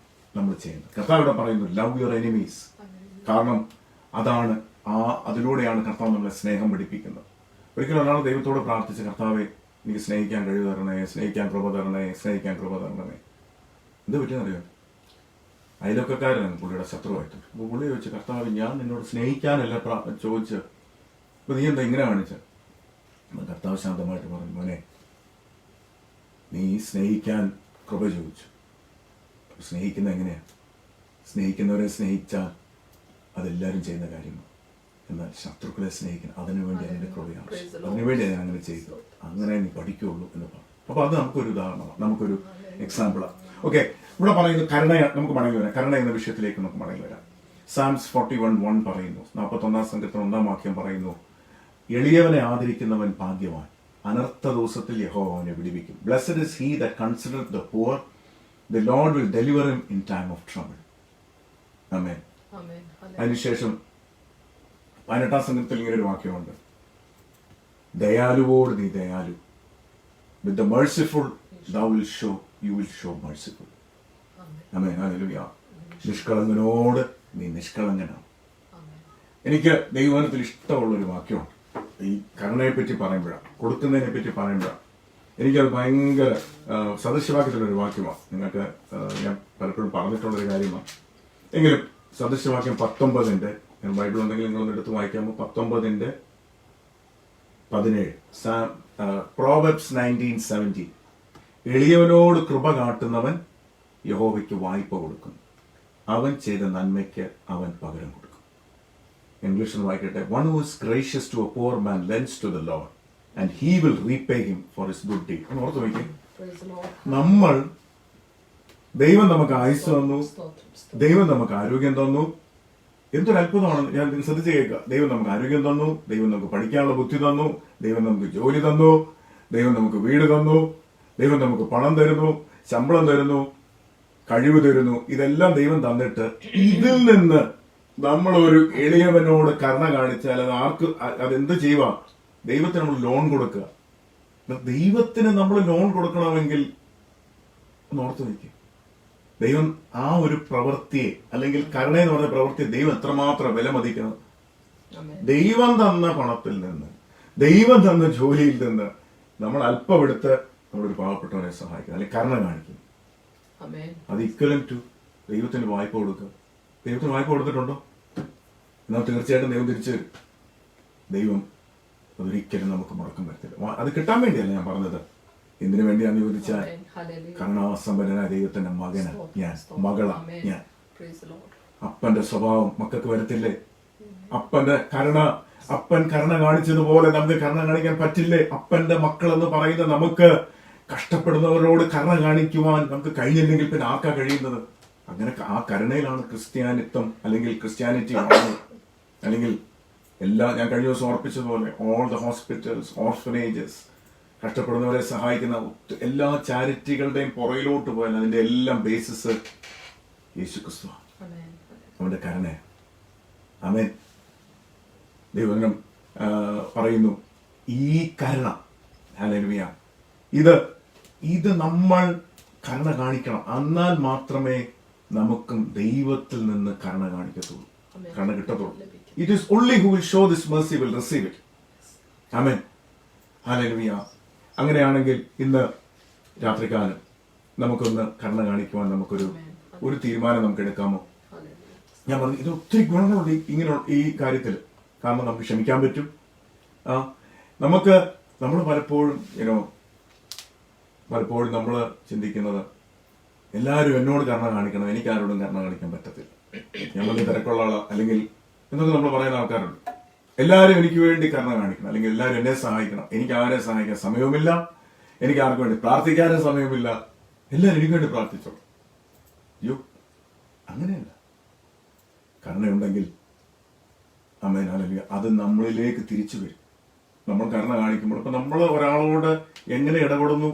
നമ്മൾ ചെയ്യുന്നത്. കർത്താവ് ഇവിടെ പറയുന്നു, ലവ് യുവർ എനിമീസ്. കാരണം അതിലൂടെയാണ് കർത്താവ് നമ്മളെ സ്നേഹം പഠിപ്പിക്കുന്നത്. ഒരിക്കലും ഒരാൾ ദൈവത്തോട് പ്രാർത്ഥിച്ച്, കർത്താവെ എനിക്ക് സ്നേഹിക്കാൻ കഴിവ് തരണേ, സ്നേഹിക്കാൻ കൃപ തരണേ, സ്നേഹിക്കാൻ കൃപ തരണമേ. എന്ത് പറ്റിയെന്നറിയാം? അയലൊക്കെക്കാരനാണ് പുള്ളിയുടെ ശത്രുവായിട്ട്. അപ്പൊ പുള്ളി ചോദിച്ചു, കർത്താവ് ഞാൻ നിന്നോട് സ്നേഹിക്കാനല്ല ചോദിച്ച്, അപ്പൊ നീ എന്താ ഇങ്ങനെ കാണിച്ച? കർത്താവ് ശാന്തമായിട്ട് പറഞ്ഞു, മോനെ നീ സ്നേഹിക്കാൻ കൃപ ചോദിച്ചു. സ്നേഹിക്കുന്നത് എങ്ങനെയാ? സ്നേഹിക്കുന്നവരെ സ്നേഹിച്ചാൽ അതെല്ലാവരും ചെയ്യുന്ന കാര്യമാണ്. എന്നാൽ ശത്രുക്കളെ സ്നേഹിക്കണം, അതിനുവേണ്ടി അതിന്റെ കൃപയാണ്, അതിനുവേണ്ടി ഞാൻ അങ്ങനെ ചെയ്തു, അങ്ങനെ നീ പഠിക്കുകയുള്ളൂ എന്ന് പറഞ്ഞു. അപ്പൊ അത് നമുക്കൊരു ഉദാഹരണമാണ്, നമുക്കൊരു എക്സാമ്പിളാണ്. ഓക്കെ, ഇവിടെ പറയുന്നു കരുണ. നമുക്ക് മടങ്ങി വരാം, കരുണ എന്ന വിഷയത്തിലേക്ക് നമുക്ക് മടങ്ങി വരാം. സാംസ് 41:1 പറയുന്നു, 41 സംഘത്തിന് 1 വാക്യം പറയുന്നു, എളിയവനെ ആദരിക്കുന്നവൻ ഭാഗ്യവാൻ, അനർത്ഥ ദിവസത്തിൽ യഹോവ അവനെ വിടുവിക്കും. Blessed is he that considers the poor, the Lord will deliver him in time of trouble. Amen. അതിനുശേഷം 18 സംഘത്തിൽ ഇങ്ങനെ ഒരു വാക്യമുണ്ട്, ദയാലുവോട് നീ ദയാലു, with the merciful you will show merciful. Amen. Hallelujah. നിഷ്കളങ്കനോട് നീ നിഷ്കളങ്കനാണ്. എനിക്ക് ദൈവവചനത്തിൽ ഇഷ്ടമുള്ളൊരു വാക്യമാണ് ഈ കരുണയെ പറ്റി പറയുമ്പോഴാണ്, കൊടുക്കുന്നതിനെ പറ്റി പറയുമ്പോഴാണ്. എനിക്കത് ഭയങ്കര സദൃശവാക്യത്തിലൊരു വാക്യമാണ്. നിങ്ങൾക്ക് ഞാൻ പലപ്പോഴും പറഞ്ഞിട്ടുള്ളൊരു കാര്യമാണ്. എങ്കിലും സദൃശവാക്യം 19 ഞാൻ ബൈബിൾ ഉണ്ടെങ്കിൽ നിങ്ങളൊന്ന് എടുത്ത് വായിക്കാമോ? 19:17 Proverbs 19:17 എളിയവനോട് കൃപ കാട്ടുന്നവൻ യഹോവയ്ക്ക് വായ്പ കൊടുക്കും, അവൻ ചെയ്ത നന്മയ്ക്ക് അവൻ പകരം കൊടുക്കും. ഇംഗ്ലീഷിൽ വായിക്കട്ടെ, one who is gracious to a poor man lends to the Lord and he will repay him for his good deed. ഒന്ന് ഓർത്ത് നോക്കിയേ, ദൈവം നമുക്ക് ആയുസ് തന്നു, ദൈവം നമുക്ക് ആരോഗ്യം തന്നു. എന്തൊരു അത്ഭുതമാണ്. ഞാൻ ശ്രദ്ധിച്ച് കേൾക്കുക. ദൈവം നമുക്ക് ആരോഗ്യം തന്നു, ദൈവം നമുക്ക് പഠിക്കാനുള്ള ബുദ്ധി തന്നു, ദൈവം നമുക്ക് ജോലി തന്നു, ദൈവം നമുക്ക് വീട് തന്നു, ദൈവം നമുക്ക് പണം തരുന്നു, ശമ്പളം തരുന്നു, കഴിവ് തരുന്നു. ഇതെല്ലാം ദൈവം തന്നിട്ട് ഇതിൽ നിന്ന് നമ്മൾ ഒരു എളിയവനോട് കരുണ കാണിച്ചാൽ അതെന്ത് ചെയ്യുക? ദൈവത്തിന് നമ്മൾ ലോൺ കൊടുക്കുക. ദൈവത്തിന് നമ്മൾ ലോൺ കൊടുക്കണമെങ്കിൽ ഒന്ന് ഓർത്ത് വയ്ക്കുക, ദൈവം ആ ഒരു പ്രവൃത്തിയെ, അല്ലെങ്കിൽ കരുണ എന്ന് പറഞ്ഞ പ്രവൃത്തിയെ ദൈവം എത്രമാത്രം വിലമതിക്കണം. ദൈവം തന്ന പണത്തിൽ നിന്ന്, ദൈവം തന്ന ജോലിയിൽ നിന്ന് നമ്മൾ അല്പമെടുത്ത് നമ്മളൊരു പാവപ്പെട്ടവനെ സഹായിക്കുക, അല്ലെങ്കിൽ കരുണ കാണിക്കുക. അത് ഈക്വലന്റ് ടു ദൈവത്തിന് വായ്പ കൊടുക്കുക. ദൈവത്തിന് വായ്പ കൊടുത്തിട്ടുണ്ടോ? എന്നാൽ തീർച്ചയായിട്ടും ദൈവം തിരിച്ചു തരും. ദൈവം അതൊരിക്കലും നമുക്ക് മുടക്കം വരത്തില്ല. അത് കിട്ടാൻ വേണ്ടിയല്ല ഞാൻ പറഞ്ഞത്. എന്തിനു വേണ്ടിയാന്ന് ചോദിച്ചാൽ, കരുണാസമ്പന്നനായ ദൈവത്തിന്റെ മകനാ ഞാൻ, മകളാ ഞാൻ. അപ്പന്റെ സ്വഭാവം മക്കൾക്ക് വരത്തില്ലേ? അപ്പൻ കരുണ കാണിച്ചതുപോലെ നമുക്ക് കരുണ കാണിക്കാൻ പറ്റില്ലേ? അപ്പന്റെ മക്കൾ എന്ന് പറയുന്ന നമുക്ക് കഷ്ടപ്പെടുന്നവരോട് കരുണ കാണിക്കുവാൻ നമുക്ക് കഴിഞ്ഞില്ലെങ്കിൽ പിന്നെ ആർക്കാ കഴിയുന്നത്? അങ്ങനെ ആ കരുണയിലാണ് ക്രിസ്ത്യാനിത്വം അല്ലെങ്കിൽ ക്രിസ്ത്യാനിറ്റി അല്ലെങ്കിൽ ഞാൻ കഴിഞ്ഞ ദിവസം ഓർപ്പിച്ചതുപോലെ ഓൾ ദ ഹോസ്പിറ്റൽസ്, ഓർഫനേജസ്, കഷ്ടപ്പെടുന്നവരെ സഹായിക്കുന്ന എല്ലാ ചാരിറ്റികളുടെയും പുറയിലോട്ട് പോയാൽ അതിന്റെ എല്ലാം ബേസിസ് യേശു ക്രിസ്തു, അവന്റെ കരുണ. ആമേൻ. ദൈവവചനം പറയുന്നു ഈ കരുണ, ഹല്ലേലൂയ, ഇത് നമ്മൾ കരുണ കാണിക്കണം. എന്നാൽ മാത്രമേ നമുക്കും ദൈവത്തിൽ നിന്ന് കരുണ കാണിക്കത്തുള്ളൂ, കരുണ കിട്ടത്തുള്ളൂ. It is only who will show this mercy will receive it. Amen. Hallelujah. അങ്ങനെയാണെങ്കിൽ ഇന്ന് രാത്രികാലം നമുക്കൊന്ന് കരുണ കാണിക്കുവാൻ ഒരു തീരുമാനം നമുക്ക് എടുക്കാമോ? ഞാൻ പറഞ്ഞു ഇത് ഒത്തിരി ഗുണങ്ങളുണ്ട് ഇങ്ങനെ ഈ കാര്യത്തിൽ. കാരണം നമുക്ക് ക്ഷമിക്കാൻ പറ്റും. നമ്മൾ പലപ്പോഴും നമ്മൾ ചിന്തിക്കുന്നത് എല്ലാവരും എന്നോട് കരുണ കാണിക്കണം, എനിക്ക് ആരോടും കരുണ കാണിക്കാൻ പറ്റത്തില്ല, ഞാൻ വലിയ തിരക്കുള്ള ആളാ അല്ലെങ്കിൽ എന്നൊക്കെ നമ്മൾ പറയുന്ന ആൾക്കാരുണ്ട്. എല്ലാവരും എനിക്ക് വേണ്ടി കരുണ കാണിക്കണം, അല്ലെങ്കിൽ എല്ലാവരും എന്നെ സഹായിക്കണം, എനിക്ക് ആരെ സഹായിക്കാൻ സമയവുമില്ല, എനിക്ക് ആർക്കും വേണ്ടി പ്രാർത്ഥിക്കാനും സമയമില്ല, എല്ലാവരും എനിക്ക് വേണ്ടി പ്രാർത്ഥിച്ചോളൂ. അയ്യോ, അങ്ങനെയല്ല. കരുണയുണ്ടെങ്കിൽ ആമേൻ ഹല്ലേലൂയ, അത് നമ്മളിലേക്ക് തിരിച്ചു വരും. നമ്മൾ കരുണ കാണിക്കുമ്പോൾ ഇപ്പൊ നമ്മൾ ഒരാളോട് എങ്ങനെ ഇടപെടുന്നു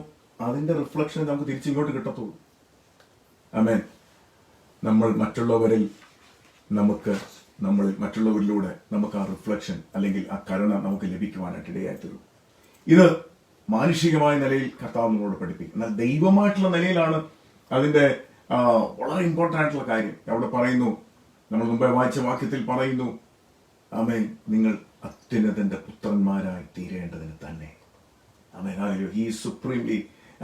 അതിന്റെ റിഫ്ലക്ഷൻ നമുക്ക് തിരിച്ചിങ്ങോട്ട് കിട്ടത്തുള്ളൂ. ആമേൻ. നമ്മൾ മറ്റുള്ളവരിലൂടെ നമുക്ക് ആ റിഫ്ലക്ഷൻ അല്ലെങ്കിൽ ആ കരുണ നമുക്ക് ലഭിക്കുവാനായിട്ട് ഇടയായിത്തീരും. ഇത് മാനുഷികമായ നിലയിൽ കർത്താവ് നമ്മളോട് പഠിപ്പിക്കും. എന്നാൽ ദൈവമായിട്ടുള്ള നിലയിലാണ് അതിന്റെ വളരെ ഇമ്പോർട്ടൻ്റ് ആയിട്ടുള്ള കാര്യം. അവിടെ പറയുന്നു, നമ്മൾ മുമ്പേ വായിച്ച വാക്യത്തിൽ പറയുന്നു, ആമേൻ, നിങ്ങൾ അത്യുന്നതന്റെ പുത്രന്മാരായി തീരേണ്ടതിന് തന്നെ. ആമേൻ. He is supremely,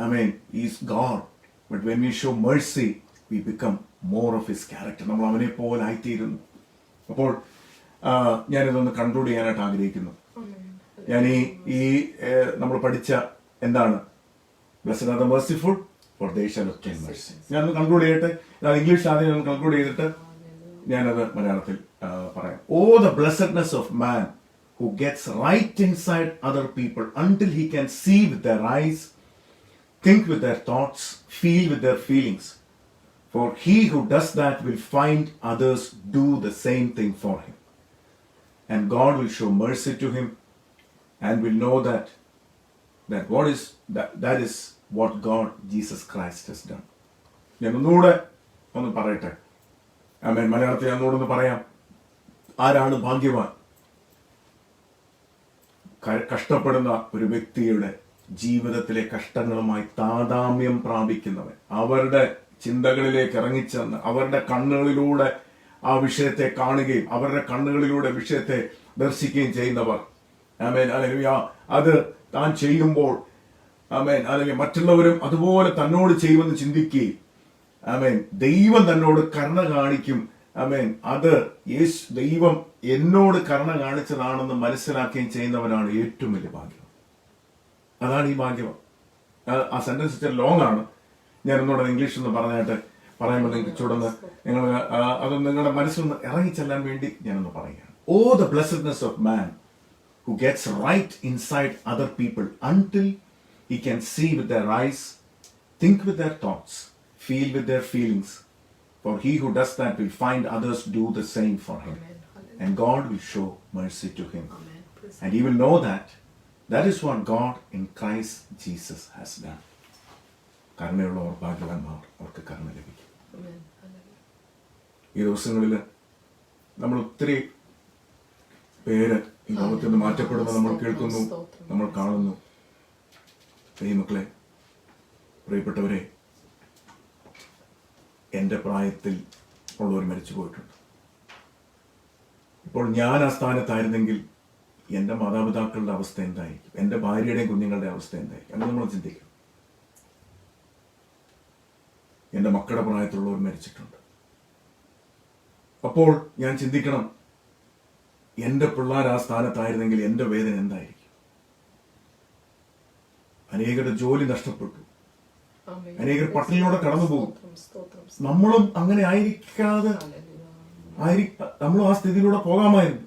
amen, he is God. But when we show mercy we become more of his character. നമ്മൾ അവനെ പോലെ ആയിത്തീരുന്നു. അപ്പോൾ ഞാനിതൊന്ന് കൺക്ലൂഡ് ചെയ്യാനായിട്ട് ആഗ്രഹിക്കുന്നു. ഞാൻ നമ്മൾ പഠിച്ച എന്താണ്? Blessed are the merciful for they shall obtain mercy. ഞാനൊന്ന് കൺക്ലൂഡ് ചെയ്യട്ടെ. ഞാൻ ഇംഗ്ലീഷ് ആദ്യം കൺക്ലൂഡ് ചെയ്തിട്ട് ഞാനത് മലയാളത്തിൽ പറയാം. Oh the blessedness of man who gets right inside other people until he can see with their eyes, think with their thoughts, feel with their feelings. For he who does that will find others do the same thing for him. And God will show mercy to him and will know that is what God, Jesus Christ, has done. ഞാൻ ഒന്നുകൂടെ ഒന്ന് പറയട്ടെ. ആമേൻ. മലയാളത്തിൽ ഞാൻ ഒന്നുകൂടെ ഒന്ന് പറയാം. ആരാണ് ഭാഗ്യവാൻ? കഷ്ടപ്പെടുന്ന ഒരു വ്യക്തിയുടെ ജീവിതത്തിലെ കഷ്ടങ്ങളുമായി താതാമ്യം പ്രാപിക്കുന്നവൻ, അവരുടെ ചിന്തകളിലേക്ക് ഇറങ്ങിച്ചെന്ന് അവരുടെ കണ്ണുകളിലൂടെ ആ വിഷയത്തെ കാണുകയും അവരുടെ കണ്ണുകളിലൂടെ വിഷയത്തെ ദർശിക്കുകയും ചെയ്യുന്നവർ. Amen hallelujah. അത് താൻ ചെയ്യുമ്പോൾ ആമേൻ ഹല്ലേലൂയ മറ്റുള്ളവരും അതുപോലെ തന്നോട് ചെയ്യുമെന്ന് ചിന്തിക്കുകയും ആമേൻ ദൈവം തന്നോട് കരുണ കാണിക്കും. ആമേൻ. അത് ദൈവം എന്നോട് കരുണ കാണിച്ചതാണെന്ന് മനസ്സിലാക്കുകയും ചെയ്യുന്നവനാണ് ഏറ്റവും വലിയ ഭാഗ്യം. അതാണ് ഈ ഭാഗ്യം. ആ സെന്റൻസ് ഇച്ചിരി ലോങ് ആണ്. ഞാൻ ഒന്നുകൂടെ ഇംഗ്ലീഷ് ഒന്ന് പറയുമ്പോൾ നിങ്ങൾക്ക് ചൂടുന്ന് നിങ്ങൾ അത് നിങ്ങളുടെ മനസ്സിലൊന്ന് ഇറങ്ങിച്ചെല്ലാൻ വേണ്ടി ഞാനൊന്ന് പറയുകയാണ്. Oh the blessedness of man who gets right inside other people until he can see with their eyes, think with their thoughts, feel with their feelings. For he who does that will find others do the same for him. And God will show mercy to him. And he will know that is what God in Christ Jesus has done. കരുണയുള്ളവർ ഭാഗ്യവാന്മാർ, അവർക്ക് കരുണ ലഭിക്കും. ഈ ദിവസങ്ങളിൽ നമ്മൾ ഒത്തിരി പേര് ഈ ലോകത്തിൽ നിന്ന് മാറ്റപ്പെടുന്നത് നമ്മൾ കേൾക്കുന്നു, നമ്മൾ കാണുന്നു. ദൈവമക്കളെ, പ്രിയപ്പെട്ടവരെ, എൻ്റെ പ്രായത്തിൽ ഉള്ളവർ മരിച്ചു പോയിട്ടുണ്ട്. ഇപ്പോൾ ഞാൻ ആ സ്ഥാനത്തായിരുന്നെങ്കിൽ എൻ്റെ മാതാപിതാക്കളുടെ അവസ്ഥ എന്തായിരിക്കും, എൻ്റെ ഭാര്യയുടെയും കുഞ്ഞുങ്ങളുടെ അവസ്ഥ എന്തായിരിക്കും, അങ്ങനെ നമ്മൾ ചിന്തിക്കും. എൻ്റെ മക്കളുടെ പ്രായത്തിലുള്ളവർ മരിച്ചിട്ടുണ്ട്. അപ്പോൾ ഞാൻ ചിന്തിക്കണം, എൻ്റെ പിള്ളേർ ആ സ്ഥാനത്തായിരുന്നെങ്കിൽ എൻ്റെ വേദന എന്തായിരിക്കും. അനേകരുടെ ജോലി നഷ്ടപ്പെട്ടു, അനേകർ പട്ടിണിയോടെ കടന്നു പോകും. നമ്മളും അങ്ങനെ ആയിരിക്കാതെ നമ്മളും ആ സ്ഥിതിയിലൂടെ പോകാമായിരുന്നു.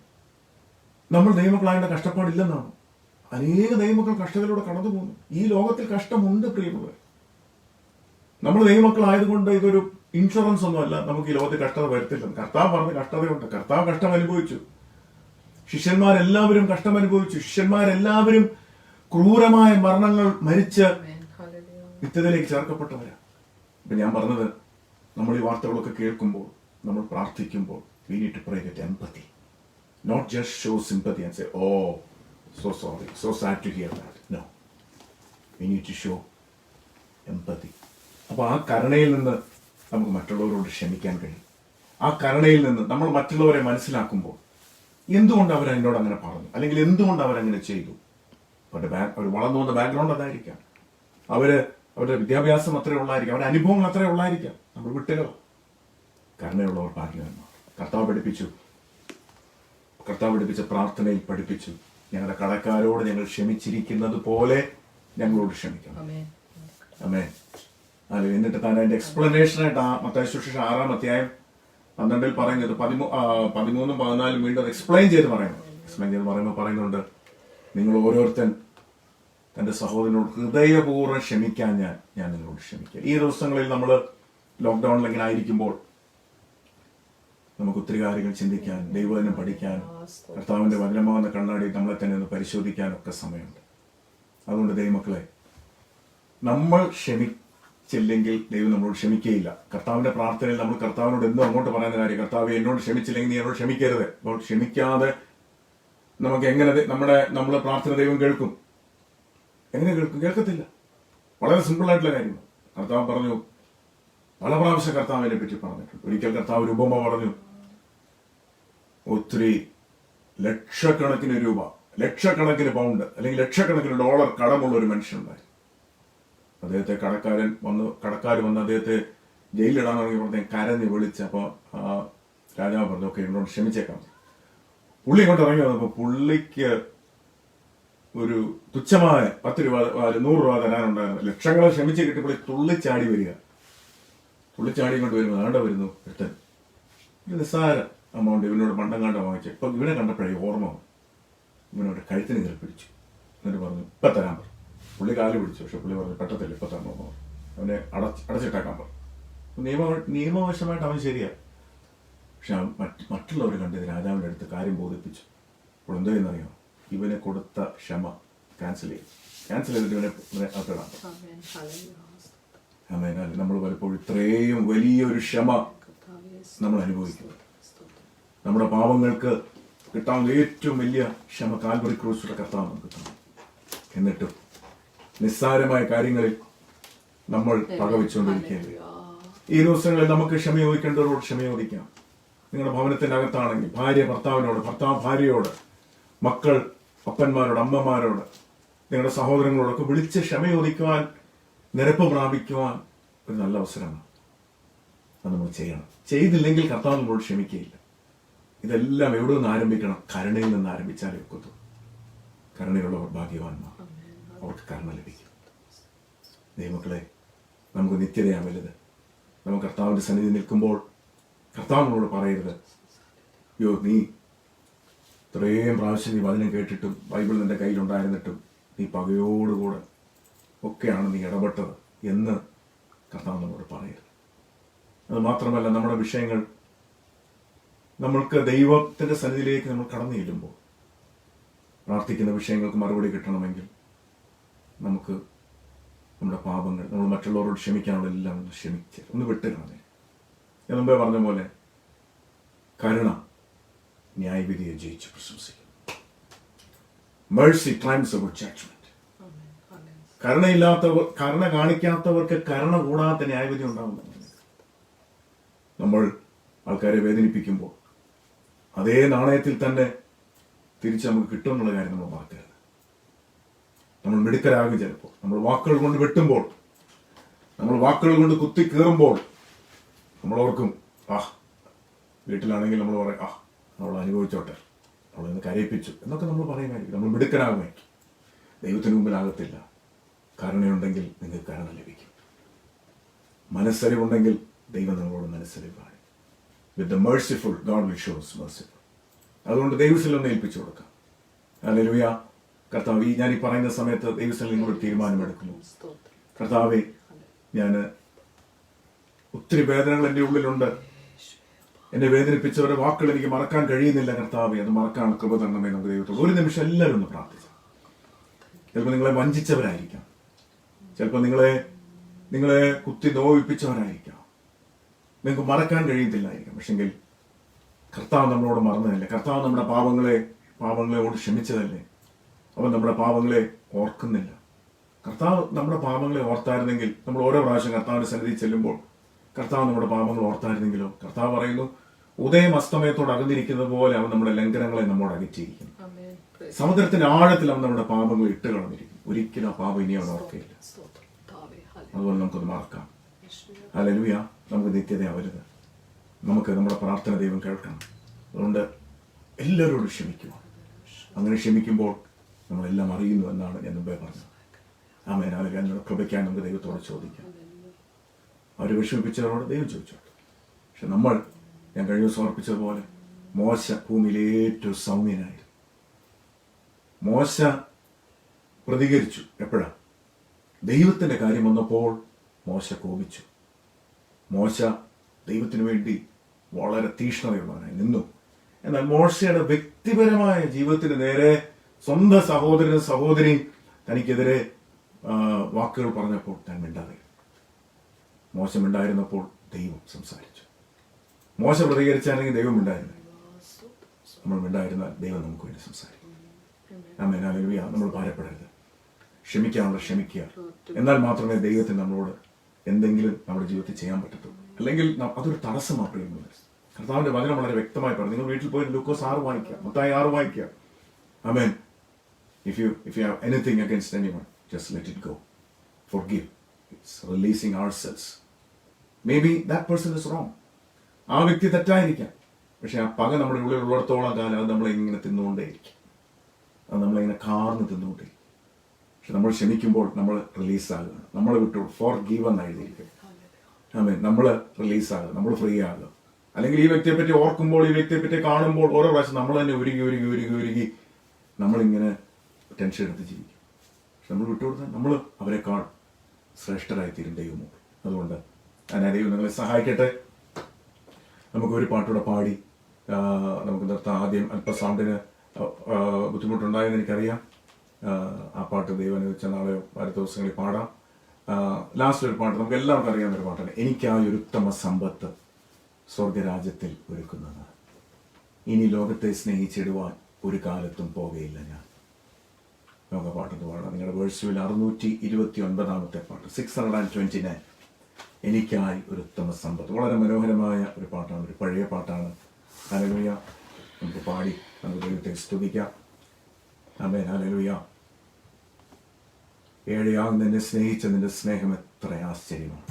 നമ്മൾ ദൈവമക്കളായതിന്റെ കഷ്ടപ്പാടില്ലെന്നാണ്. അനേക ദൈവമക്കൾ കഷ്ടതയിലൂടെ കടന്നു പോകുന്നു. ഈ ലോകത്തിൽ കഷ്ടമുണ്ട് പ്രിയമുള്ളവർ. നമ്മൾ ദൈവമക്കളായതുകൊണ്ട് ഇതൊരു ഇൻഷുറൻസ് ഒന്നുമല്ല നമുക്ക് ഈ ലോകത്തിൽ കഷ്ടത വരുത്തില്ലെന്ന്. കർത്താവ് പറഞ്ഞ കഷ്ടതയുണ്ട്. കർത്താവ് കഷ്ടം അനുഭവിച്ചു. ശിഷ്യന്മാരെല്ലാവരും കഷ്ടം അനുഭവിച്ചു. ശിഷ്യന്മാരെല്ലാവരും ക്രൂരമായ മരണങ്ങൾ മരിച്ച് നിത്യതയിലേക്ക് ചേർക്കപ്പെട്ടവരാ. ഇപ്പൊ ഞാൻ പറഞ്ഞത്, നമ്മൾ ഈ വാർത്തകളൊക്കെ കേൾക്കുമ്പോൾ, നമ്മൾ പ്രാർത്ഥിക്കുമ്പോൾ, we need to pray with empathy, not just show sympathy and say, oh, so sorry, so sad to hear that. No, we need to show empathy. അപ്പൊ ആ കരുണയിൽ നിന്ന് നമുക്ക് മറ്റുള്ളവരോട് ക്ഷമിക്കാൻ കഴിയും. ആ കരുണയിൽ നിന്ന് നമ്മൾ മറ്റുള്ളവരെ മനസ്സിലാക്കുമ്പോൾ, എന്തുകൊണ്ട് അവർ എന്നോട് അങ്ങനെ പറഞ്ഞു, അല്ലെങ്കിൽ എന്തുകൊണ്ട് അവരങ്ങനെ ചെയ്തു, അവർ വളർന്നു വന്ന ബാക്ക്ഗ്രൗണ്ട് അതായിരിക്കാം, അവരുടെ വിദ്യാഭ്യാസം അത്രേ ഉള്ളായിരിക്കാം, അവരുടെ അനുഭവങ്ങൾ അത്രേ ഉള്ളായിരിക്കാം. നമ്മൾ വിട്ടുകൾ. കരുണയുള്ളവർ ഭാഗ്യവാന്മാർ. കർത്താവ് പഠിപ്പിച്ച പ്രാർത്ഥനയിൽ പഠിപ്പിച്ചു, ഞങ്ങളുടെ കടക്കാരോട് ഞങ്ങൾ ക്ഷമിച്ചിരിക്കുന്നത് പോലെ ഞങ്ങളോട് ക്ഷമിക്കണം. ആമേൻ. അല്ലെ, എന്നിട്ട് താൻ അതിന്റെ എക്സ്പ്ലനേഷനായിട്ട് ആ മത്തായി സുവിശേഷം 6-ാം അധ്യായം 12 പറയുന്നത് 13-ഉം 14-ഉം വീണ്ടും എക്സ്പ്ലെയിൻ ചെയ്ത് പറയുമ്പോൾ പറയുന്നുണ്ട്, നിങ്ങൾ ഓരോരുത്തൻ തന്റെ സഹോദരനോട് ഹൃദയപൂർവ്വം ക്ഷമിക്കാൻ ഞാൻ നിങ്ങളോട് ക്ഷമിക്കുക. ഈ ദിവസങ്ങളിൽ നമ്മൾ ലോക്ക്ഡൌണിൽ ഇങ്ങനെ ആയിരിക്കുമ്പോൾ നമുക്ക് ഒത്തിരി കാര്യങ്ങൾ ചിന്തിക്കാൻ, ദൈവവചനം പഠിക്കാൻ, കർത്താവിന്റെ വചനമാകുന്ന കണ്ണാടി നമ്മളെ തന്നെ ഒന്ന് പരിശോധിക്കാനൊക്കെ സമയമുണ്ട്. അതുകൊണ്ട് ദൈവമക്കളെ, നമ്മൾ ക്ഷമിച്ചില്ലെങ്കിൽ ദൈവം നമ്മളോട് ക്ഷമിക്കുകയില്ല. കർത്താവിന്റെ പ്രാർത്ഥനയിൽ നമ്മൾ കർത്താവിനോട് എന്നും അങ്ങോട്ട് പറയുന്ന കാര്യം, കർത്താവ് എന്നോട് ക്ഷമിച്ചില്ലെങ്കിൽ നീ എന്നോട് ക്ഷമിക്കരുത്. അപ്പോൾ ക്ഷമിക്കാതെ നമുക്ക് എങ്ങനെ നമ്മളെ പ്രാർത്ഥന ദൈവം കേൾക്കും? എങ്ങനെ കേൾക്കും? കേൾക്കത്തില്ല. വളരെ സിമ്പിൾ ആയിട്ടുള്ള കാര്യമാണ്. കർത്താവ് പറഞ്ഞു, പല പ്രാവശ്യം കർത്താവിനെ പറ്റി പറഞ്ഞിട്ടുണ്ട്. ഒരിക്കൽ കർത്താവ് ഒരു ഉപമ പറഞ്ഞു. ഒത്തിരി ലക്ഷക്കണക്കിന് രൂപ, ലക്ഷക്കണക്കിന് പൗണ്ട് അല്ലെങ്കിൽ ലക്ഷക്കണക്കിന് ഡോളർ കടമുള്ള ഒരു മനുഷ്യനുണ്ടായി. അദ്ദേഹത്തെ കടക്കാർ വന്ന് അദ്ദേഹത്തെ ജയിലിലിടാൻ തുടങ്ങിയപ്പോൾ കരഞ്ഞ് വിളിച്ചപ്പോൾ രാജാവ് പറഞ്ഞു, ഓക്കെ, എന്നോട് ക്ഷമിച്ചേക്കാം. പുള്ളി ഇങ്ങോട്ട് ഇറങ്ങി വന്നപ്പോൾ പുള്ളിക്ക് ഒരു തുച്ഛമായ 10 രൂപ 100 രൂപ തരാനുണ്ടായിരുന്നു. ലക്ഷങ്ങളെ ക്ഷമിച്ച് കിട്ടിയപ്പോൾ തുള്ളിച്ചാടി ഇങ്ങോട്ട് വരുമ്പോൾ ആണ്ട വരുന്നു ഒരുത്തൻ. നിസ്സാര എമൗണ്ട് ഇവനോട് പണ്ടങ്ങാണ്ട് വാങ്ങിച്ചു. ഇപ്പൊ ഇവനെ കണ്ടപ്പോഴേ ഓർമ്മ ഇവനോട് കഴുത്തിന് കയറി പിടിച്ചു. എന്നിട്ട് പറഞ്ഞു, ഇപ്പൊ തരാൻ പറഞ്ഞു. പുള്ളി കാല് പിടിച്ചു. പക്ഷെ പുള്ളി പറഞ്ഞു, പെട്ടത്തില്ല, ഇപ്പൊ തരണോ പറഞ്ഞു. അവനെ അടച്ചിട്ടേക്കാൻ പറഞ്ഞു. നിയമവശമായിട്ട് അവൻ ശരിയാ. പക്ഷെ മറ്റുള്ളവർ കണ്ടത് രാജാവിന്റെ അടുത്ത് കാര്യം ബോധിപ്പിച്ചു. അപ്പോൾ എന്തോ എന്നറിയാം, ഇവനെ കൊടുത്ത ക്ഷമ ക്യാൻസൽ ചെയ്തിട്ട് ഇവനെ അകത്തിടാൻ. ആമേൻ. നമ്മൾ പലപ്പോഴും ഇത്രയും വലിയൊരു ക്ഷമ നമ്മൾ അനുഭവിക്കുന്നു. നമ്മുടെ പാവങ്ങൾക്ക് കിട്ടാവുന്ന ഏറ്റവും വലിയ ക്ഷമ കാൽവറി ക്രൂസിലെ കർത്താവ് നമുക്ക് കിട്ടണം. എന്നിട്ടും നിസ്സാരമായ കാര്യങ്ങളിൽ നമ്മൾ പകവെച്ചുകൊണ്ടിരിക്കുകയല്ലേ. ഈ ദിവസങ്ങളിൽ നമുക്ക് ക്ഷമ ചോദിക്കേണ്ടവരോട് ക്ഷമ ചോദിക്കാം. നിങ്ങളുടെ ഭവനത്തിന്റെ അകത്താണെങ്കിൽ ഭാര്യ ഭർത്താവിനോട്, ഭർത്താവ് ഭാര്യയോട്, മക്കൾ അപ്പന്മാരോട്, അമ്മമാരോട്, നിങ്ങളുടെ സഹോദരങ്ങളോടൊക്കെ വിളിച്ച് ക്ഷമ ചോദിക്കുവാൻ, നിരപ്പ് പ്രാപിക്കുവാൻ ഒരു നല്ല അവസരമാണ്. അത് നമ്മൾ ചെയ്യണം. ചെയ്തില്ലെങ്കിൽ കർത്താവ് നമ്മളോട് ക്ഷമിക്കുകയില്ല. ഇതെല്ലാം എവിടെ നിന്ന് ആരംഭിക്കണം? കരുണയിൽ നിന്ന് ആരംഭിച്ചാലേ ഒക്കത്തു. കരുണയുള്ളവർ ഭാഗ്യവാന്മാർ, അവർക്ക് കരുണ ലഭിക്കും. ദൈവമക്കളെ, നമുക്ക് നിത്യതയാണ് വലുത്. നമുക്ക് കർത്താവിന്റെ സന്നിധി നിൽക്കുമ്പോൾ കർത്താവിനോട് പറയരുത്, അയ്യോ നീ ഇത്രയും പ്രാവശ്യം നീ വചനം കേട്ടിട്ടും ബൈബിൾ നിന്റെ കയ്യിലുണ്ടായിരുന്നിട്ടും നീ പകയോടുകൂടെ ഒക്കെയാണ് നീ ഇടപെട്ടത് എന്ന് കർത്താവ് നമ്മളോട് പറയരുത്. അത് മാത്രമല്ല, നമ്മുടെ വിഷയങ്ങൾ നമ്മൾക്ക് ദൈവത്തിന്റെ സന്നിധിയിലേക്ക് നമ്മൾ കടന്നു ചെല്ലുമ്പോൾ പ്രാർത്ഥിക്കുന്ന വിഷയങ്ങൾക്ക് മറുപടി കിട്ടണമെങ്കിൽ നമുക്ക് നമ്മുടെ പാപങ്ങൾ, നമ്മൾ മറ്റുള്ളവരോട് ക്ഷമിക്കാനുള്ള എല്ലാം ഒന്ന് വിട്ടുകളഞ്ഞേ. ഞാൻ മുമ്പേ പറഞ്ഞ പോലെ കരുണ ന്യായവിധിയെ ജയിച്ച് പ്രശംസിക്കും. Mercy triumphs over judgment. കരുണ കാണിക്കാത്തവർക്ക് കരുണ കൂടാത്ത ന്യായവിധി ഉണ്ടാവുന്നു. നമ്മൾ ആൾക്കാരെ വേദനിപ്പിക്കുമ്പോൾ അതേ നാണയത്തിൽ തന്നെ തിരിച്ച് നമുക്ക് കിട്ടുമെന്നുള്ള കാര്യം നമ്മൾ മറക്കരുത്. നമ്മൾ മിടുക്കരാകും. ചിലപ്പോൾ നമ്മൾ വാക്കുകൾ കൊണ്ട് വെട്ടുമ്പോൾ, നമ്മൾ വാക്കുകൾ കൊണ്ട് കുത്തി കീറുമ്പോൾ നമ്മൾ ഓർക്കും, വീട്ടിലാണെങ്കിൽ നമ്മൾ പറയും, നമ്മൾ അനുഭവിച്ചോട്ടെ, നമ്മളിന്ന് കരയിപ്പിച്ചു എന്നൊക്കെ നമ്മൾ പറയുമായിരിക്കും. നമ്മൾ മിടുക്കനാകുമായിരിക്കും. ദൈവത്തിന് മുമ്പിലാകത്തില്ല. കരുണയുണ്ടെങ്കിൽ നിങ്ങൾക്ക് കരുണ ലഭിക്കും. മനസ്സരിവുണ്ടെങ്കിൽ ദൈവം നിങ്ങളോട് മനസ്സരിവാണ്. With the merciful God will show us merciful. അതുകൊണ്ട് ദൈവത്തിൽ ഒന്ന് ഏൽപ്പിച്ചു കൊടുക്കാം. ഹല്ലേലൂയ. കർത്താവ്, ഞാൻ ഈ പറയുന്ന സമയത്ത് ദൈവത്തിൽ നിങ്ങളൊരു തീരുമാനമെടുക്കുന്നു. കർത്താവെ, ഞാൻ ഒത്തിരി വേദനകൾ എൻ്റെ ഉള്ളിലുണ്ട്. എന്നെ വേദനിപ്പിച്ചവരുടെ വാക്കുകൾ എനിക്ക് മറക്കാൻ കഴിയുന്നില്ല. കർത്താവെ, അത് മറക്കാൻ കൃപ തരണമേ. നമുക്ക് ദൈവത്തോട് ഒരു നിമിഷം എല്ലാവരും ഒന്ന് പ്രാർത്ഥിച്ചു. ചിലപ്പോൾ നിങ്ങളെ വഞ്ചിച്ചവരായിരിക്കാം, ചിലപ്പോൾ നിങ്ങളെ കുത്തി നോവിപ്പിച്ചവരായിരിക്കാം, നിങ്ങൾക്ക് മറക്കാൻ കഴിയത്തില്ലായിരിക്കാം. പക്ഷെങ്കിൽ കർത്താവ് നമ്മളോട് മറന്നതല്ലേ? കർത്താവ് നമ്മുടെ പാപങ്ങളെയോട് ക്ഷമിച്ചതല്ലേ? അവൻ നമ്മുടെ പാപങ്ങളെ ഓർക്കുന്നില്ല. കർത്താവ് നമ്മുടെ പാപങ്ങളെ ഓർത്തായിരുന്നെങ്കിൽ, നമ്മൾ ഓരോ പ്രാവശ്യം കർത്താവിന്റെ സന്നിധി ചെല്ലുമ്പോൾ കർത്താവ് നമ്മുടെ പാപങ്ങൾ ഓർത്തായിരുന്നെങ്കിലോ? കർത്താവ് പറയുന്നു, ഉദയം അസ്തമയത്തോട് അകന്നിരിക്കുന്നത് പോലെ അവൻ നമ്മുടെ ലംഘനങ്ങളെ നമ്മോട് അകറ്റിയിരിക്കും. സമുദ്രത്തിന്റെ ആഴത്തിൽ അവൻ നമ്മുടെ പാപങ്ങൾ ഇട്ട് കളഞ്ഞിരിക്കും. ഒരിക്കലും ആ പാപം ഇനി അവൻ ഓർക്കയില്ല. അതുപോലെ നമുക്കൊന്ന് മറക്കാം. ഹല്ലേലൂയ. നമുക്ക് നിത്യതയാവരുത്. നമുക്ക് നമ്മുടെ പ്രാർത്ഥന ദൈവം കേൾക്കണം. അതുകൊണ്ട് എല്ലാവരോടും ക്ഷമിക്കുക. അങ്ങനെ ക്ഷമിക്കുമ്പോൾ നമ്മളെല്ലാം അറിയുന്നു എന്നാണ് ഞാൻ മുമ്പേ പറഞ്ഞത്. ആമേൻ. അതിനുള്ള കൃപയ്ക്കായി നമുക്ക് ദൈവത്തോട് ചോദിക്കാം. അവർ വിഷമിപ്പിച്ചവരോട് ദൈവം ചോദിച്ചോട്ടെ. പക്ഷെ ഞാൻ കഴിഞ്ഞ ദിവസം ഓർപ്പിച്ചതുപോലെ മോശ ഭൂമിയിലെ ഏറ്റവും സൗമ്യനായിരുന്നു. മോശ പ്രതികരിച്ചു. എപ്പോഴാ? ദൈവത്തിന്റെ കാര്യം വന്നപ്പോൾ മോശ കോപിച്ചു. മോശ ദൈവത്തിന് വേണ്ടി വളരെ തീക്ഷ്ണതയുള്ളവനായി നിന്നു. എന്നാൽ മോശയുടെ വ്യക്തിപരമായ ജീവിതത്തിന് നേരെ സ്വന്തം സഹോദരനും സഹോദരിയും തനിക്കെതിരെ വാക്കുകൾ പറഞ്ഞപ്പോൾ താൻ മിണ്ടാതെ. മോശമുണ്ടായിരുന്നപ്പോൾ ദൈവം സംസാരിച്ചു. മോശ പ്രതികരിച്ചാണെങ്കിൽ ദൈവം ഉണ്ടായിരുന്നു. നമ്മൾ ഉണ്ടായിരുന്നാൽ ദൈവം നമുക്ക് വേണ്ടി സംസാരിക്കും. ആമേൻ. ഹല്ലേലൂയ. നമ്മൾ ഭാരപ്പെടരുത്. ക്ഷമിക്കാനുള്ള ക്ഷമിക്കുക. എന്നാൽ മാത്രമേ ദൈവത്തിന് നമ്മളോട് എന്തെങ്കിലും നമ്മുടെ ജീവിതത്തിൽ ചെയ്യാൻ പറ്റത്തുള്ളൂ. അല്ലെങ്കിൽ അതൊരു തടസ്സം മാത്രമേ. കർത്താവിന്റെ വചനം വളരെ വ്യക്തമായി പറഞ്ഞു. നിങ്ങൾ വീട്ടിൽ പോയി ലൂക്കോസ് 6 വായിക്കുക, മത്തായി 6 വായിക്കുക. ആമേൻ. If you have anything against anyone, just let it go. Forgive. It's releasing ourselves. Maybe that person is wrong. ആ വ്യക്തി തെറ്റായിരിക്കാം. പക്ഷെ ആ പക നമ്മുടെ ഉള്ളിൽ ഉള്ളിടത്തോളം കാലം അത് നമ്മളെ ഇങ്ങനെ തിന്നുകൊണ്ടേയിരിക്കും. അത് നമ്മളിങ്ങനെ കാർന്ന് തിന്നുകൊണ്ടേയിരിക്കും. പക്ഷെ നമ്മൾ ക്ഷമിക്കുമ്പോൾ നമ്മൾ റിലീസാകുക. നമ്മൾ വിട്ടു ഫോർഗീവ് എന്ന് എഴുതിയിരിക്കും. ആമേൻ. നമ്മൾ റിലീസാകുക, നമ്മൾ ഫ്രീ ആകുക. അല്ലെങ്കിൽ ഈ വ്യക്തിയെ പറ്റി ഓർക്കുമ്പോൾ, ഈ വ്യക്തിയെ പറ്റി കാണുമ്പോൾ ഓരോ പ്രാവശ്യം നമ്മൾ തന്നെ ഉരുകി നമ്മളിങ്ങനെ ടെൻഷൻ എടുത്ത് ജീവിക്കും. പക്ഷെ നമ്മൾ വിട്ടുകൊടുത്താൽ നമ്മൾ അവരെക്കാൾ ശ്രേഷ്ഠരായിത്തീരും ദൈവമോട്. അതുകൊണ്ട് ദൈവം നിങ്ങളെ സഹായിക്കട്ടെ. നമുക്കൊരു പാട്ടൂടെ പാടി നമുക്ക് നിർത്താം. ആദ്യം അല്പ സൗണ്ടിന് ബുദ്ധിമുട്ടുണ്ടായെന്ന് എനിക്കറിയാം. ആ പാട്ട് ദൈവം അനുവദിച്ച നാളെയോ അടുത്ത ദിവസങ്ങളിൽ പാടാം. ലാസ്റ്റ് ഒരു പാട്ട് നമുക്ക് എല്ലാവർക്കും അറിയാവുന്ന ഒരു പാട്ടാണ്. എനിക്കായി ഒരു ഉത്തമ സമ്പത്ത് സ്വർഗരാജ്യത്തിൽ ഒരുക്കുന്നത്, ഇനി ലോകത്തെ സ്നേഹിച്ചിടുവാൻ ഒരു കാലത്തും പോകയില്ല ഞാൻ. നമുക്ക് പാട്ടൊന്ന് പാടാം. നിങ്ങളുടെ വേഴ്സുവിൽ 629 പാട്ട്, 629. എനിക്കായി ഒരു ഉത്തമ സമ്പത്ത്. വളരെ മനോഹരമായ ഒരു പാട്ടാണ്, ഒരു പഴയ പാട്ടാണ്. ഹല്ലേലൂയ. നമുക്ക് പാടി നമുക്ക് ദൈവത്തെ സ്തുതിക്കാം. ആമേൻ. ഹല്ലേലൂയ. ഏഴയാകുന്ന എന്നെ സ്നേഹിച്ച നിന്റെ സ്നേഹം എത്ര ആശ്ചര്യമാണ്.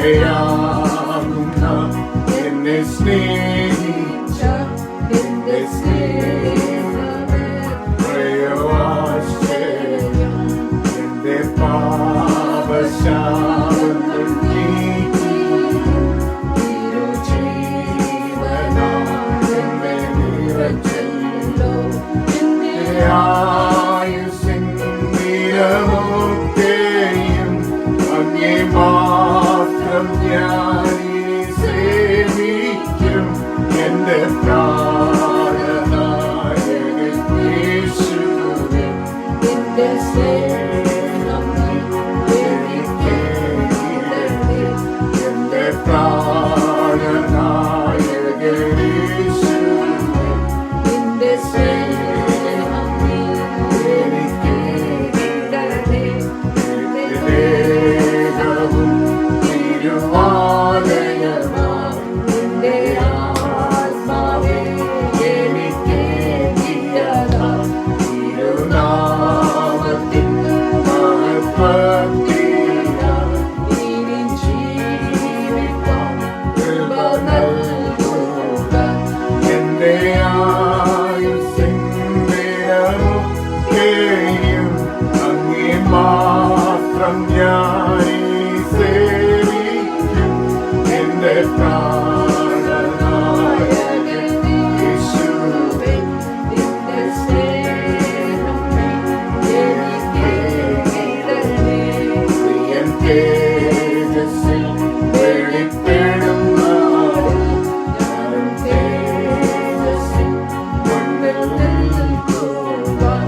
Yeah. എന്നെ സ്നേഹിച്ച എന്റെ സ്നേഹമേ എത്രയോ ആശ്ചര്യം. എന്റെ പാപശാപങ്ങൾ നീക്കി തിരുജീവനാൽ എന്നെ നിറച്ചല്ലോ. എന്റെ ആയുസ്സിൻ നിരമൊക്കെയും അങ്ങേ മാത്രം ഞാനിനി സേവിക്കും. എന്റെ പ്രാണനായകൻ യേശുവേ, നിന്റെ സ്നേഹം എനിക്കേകിടണേ. എന്റെ പ്രാണനായകൻ യേശുവേ, നിന്റെ സ്നേഹം എനിക്കേകിടണേ. ദേഹവും തിരുവാലയമായി നിന്റെ ആത്മാവേ എനിക്കേകിയതാ. തിരുനാമത്തിൻ മഹത്വത്തിനായി ഇനി ജീവിപ്പാൻ കൃപ നൽകുക. എന്റെ ആയുസ്സിൻ ദിനമൊക്കെയും അങ്ങേ മാത്രം ഞാനിനി സേവിക്കും. എന്റെ പ്രാണനായകൻ യേശുവേ, നിന്റെ സ്നേഹം എനിക്കേകിടണേ. പ്രിയൻ തേജസ്സിൽ വെളിപ്പെടും നാളിൽ ഞാനും തേജസ്സിൻ മുൻപിൽ നിൽക്കുവാൻ.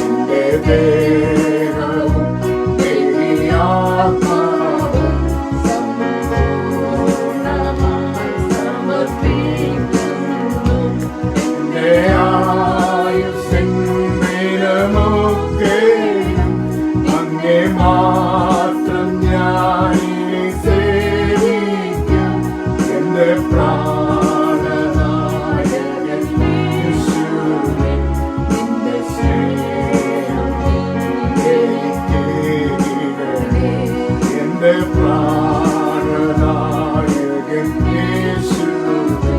എന്റെ ദേഹവും ആത്മാവും സമ്പൂർണ്ണമായി സമർപ്പിക്കുന്നു. എന്റെ ആയുസ്സിൻ ദിനമൊക്കെയും അങ്ങേ മാത്രം ഞാനിനി സേവിക്കും. എന്റെ പ്രാണനായകൻ യേശുവേ, നിന്റെ സ്നേഹം എനിക്കേകിടണേ. എന്റെ പ്രാണനായകൻ യേശുവേ,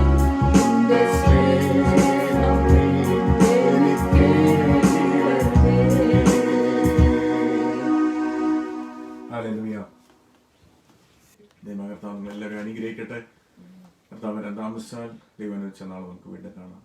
നിന്റെ സ്നേഹം എനിക്കേകിടണേ. ഹല്ലേലൂയ. ദൈവം കർത്താവ് എല്ലാവരും അനുഗ്രഹിക്കട്ടെ. കർത്താവ് രണ്ടാം ദിവസം ദൈവം വെച്ച നാളെ നമുക്ക് വീണ്ടും കാണാം.